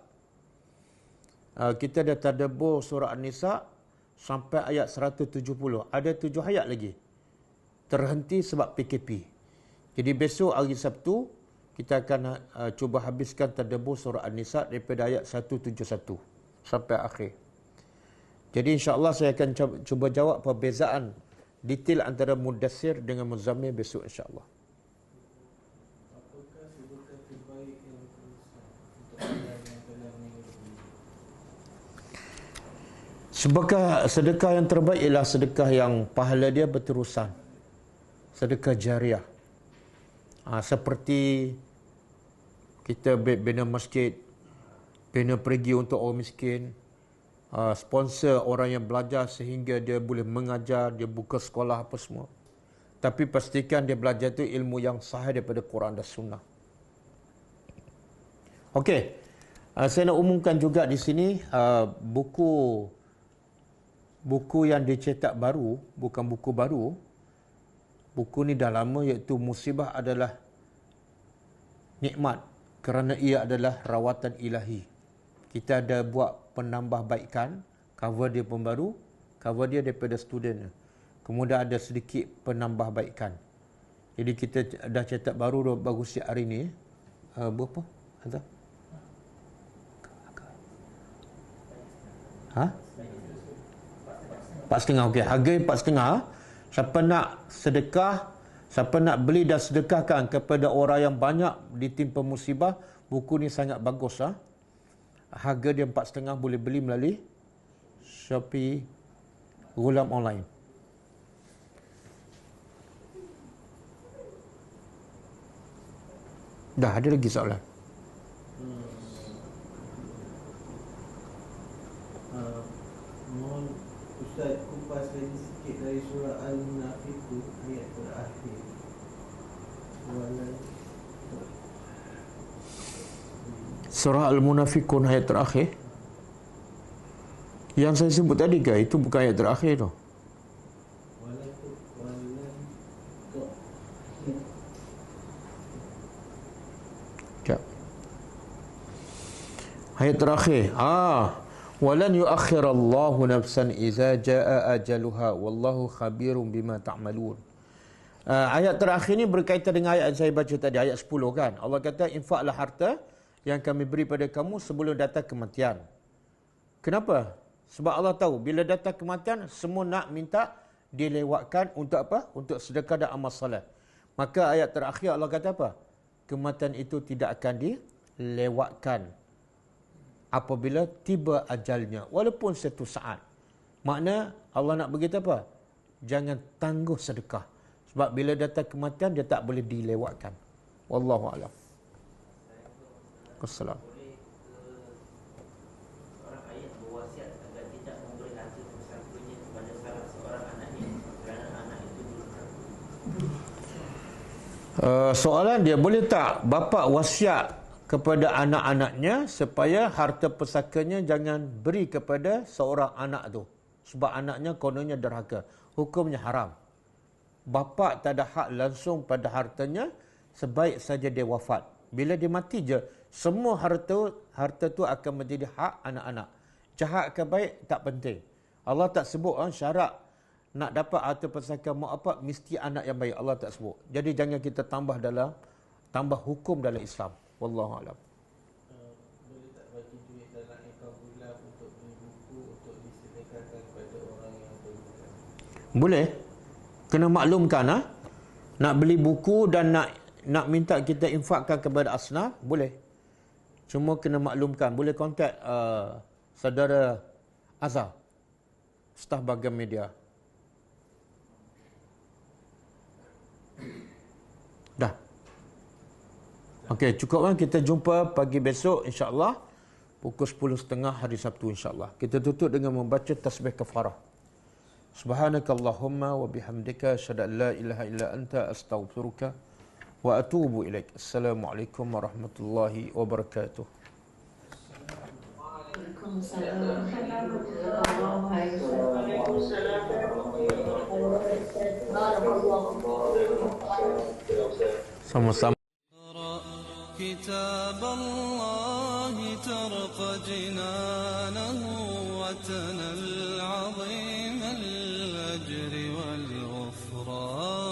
Kita dah tadabbur surah An-Nisa sampai ayat 170. Ada 7 ayat lagi. Terhenti sebab PKP. Jadi besok hari Sabtu, kita akan cuba habiskan tadabbur surah An-Nisa daripada ayat 171 sampai akhir. Jadi insya-Allah saya akan cuba jawab perbezaan detail antara Mudassir dengan Muzammil besok insya-Allah. Sedekah yang terbaik ialah sedekah yang pahala dia berterusan. Sedekah jariah. Seperti kita bina masjid, bina pergi untuk orang miskin, sponsor orang yang belajar sehingga dia boleh mengajar, dia buka sekolah apa semua. Tapi pastikan dia belajar itu ilmu yang sahih daripada Quran dan Sunnah. Okey. Saya nak umumkan juga di sini buku yang dicetak baru, bukan buku baru. Buku ni dah lama, iaitu Musibah adalah Nikmat kerana ia adalah rawatan ilahi. Kita ada buat penambahbaikan, cover dia pun baru, cover dia daripada student. Kemudian ada sedikit penambahbaikan. Jadi kita dah cetak baru siap hari ni. Berapa? Ada? Ha? 4.5. Okey, harga 4.5. Siapa nak sedekah, siapa nak beli dan sedekahkan kepada orang yang banyak ditimpa musibah, buku ni sangat bagus. Harga dia 4.5, boleh beli melalui Shopee, Ghulam online. Dah ada lagi soalan? Mohon Ustaz kupas lagi sikit dari surah Al-Munafiqun ayat terakhir. Surah Al-Munafiqun ayat terakhir. Yang saya sebut tadi ke? Itu bukan ayat terakhir tu. Ayat terakhir. Walan yuakhirallahu nafsan idza jaa ajaluha wallahu khabirum bima ta'malun. Ayat terakhir ni berkaitan dengan ayat yang saya baca tadi, ayat 10 kan. Allah kata infaklah harta yang kami beri pada kamu sebelum datang kematian. Kenapa? Sebab Allah tahu bila datang kematian semua nak minta dilewatkan untuk apa? Untuk sedekah dan amal solat. Maka ayat terakhir Allah kata apa? Kematian itu tidak akan dilewatkan apabila tiba ajalnya, walaupun satu saat. Makna Allah nak beritahu apa? Jangan tangguh sedekah. Sebab bila datang kematian dia tak boleh dilewatkan. Wallahu a'lam. Wassalam. Seorang ayah berwasiat agar tidak memberi harta tersangkunya kepada salah seorang anaknya kerana anak itu belum. Soalan dia, boleh tak bapa wasiat kepada anak-anaknya supaya harta pusakanya jangan beri kepada seorang anak tu sebab anaknya kononnya derhaka, hukumnya haram. Bapa tak ada hak langsung pada hartanya sebaik saja dia wafat. Bila dia mati je semua harta tu akan menjadi hak anak-anak. Jahat ke baik tak penting. Allah tak sebut syarat nak dapat harta pusaka mak bapak mesti anak yang baik. Allah tak sebut. Jadi jangan kita tambah hukum dalam Islam. Wallahu a'lam. Boleh tak bagi duit dalam akaun bulan untuk beli buku untuk disedekahkan kepada orang yang berbuka? Boleh. Kena maklumkan nak beli buku dan nak minta kita infakkan kepada asnaf, boleh. Cuma kena maklumkan. Boleh kontak saudara Azhar, staf bahagian media. Dah. Okey, cukup kan? Kita jumpa pagi besok insya-Allah pukul 10.30 hari Sabtu insya-Allah. Kita tutup dengan membaca tasbih kafarah. Subhanakallahumma wa bihamdika asyhadu an la ilaha illa anta astaghfiruka wa atubu ilaik. Assalamualaikum warahmatullahi wabarakatuh. Sama-sama. كتاب الله ترقى جنانه وتنال عظيم الأجر والغفران.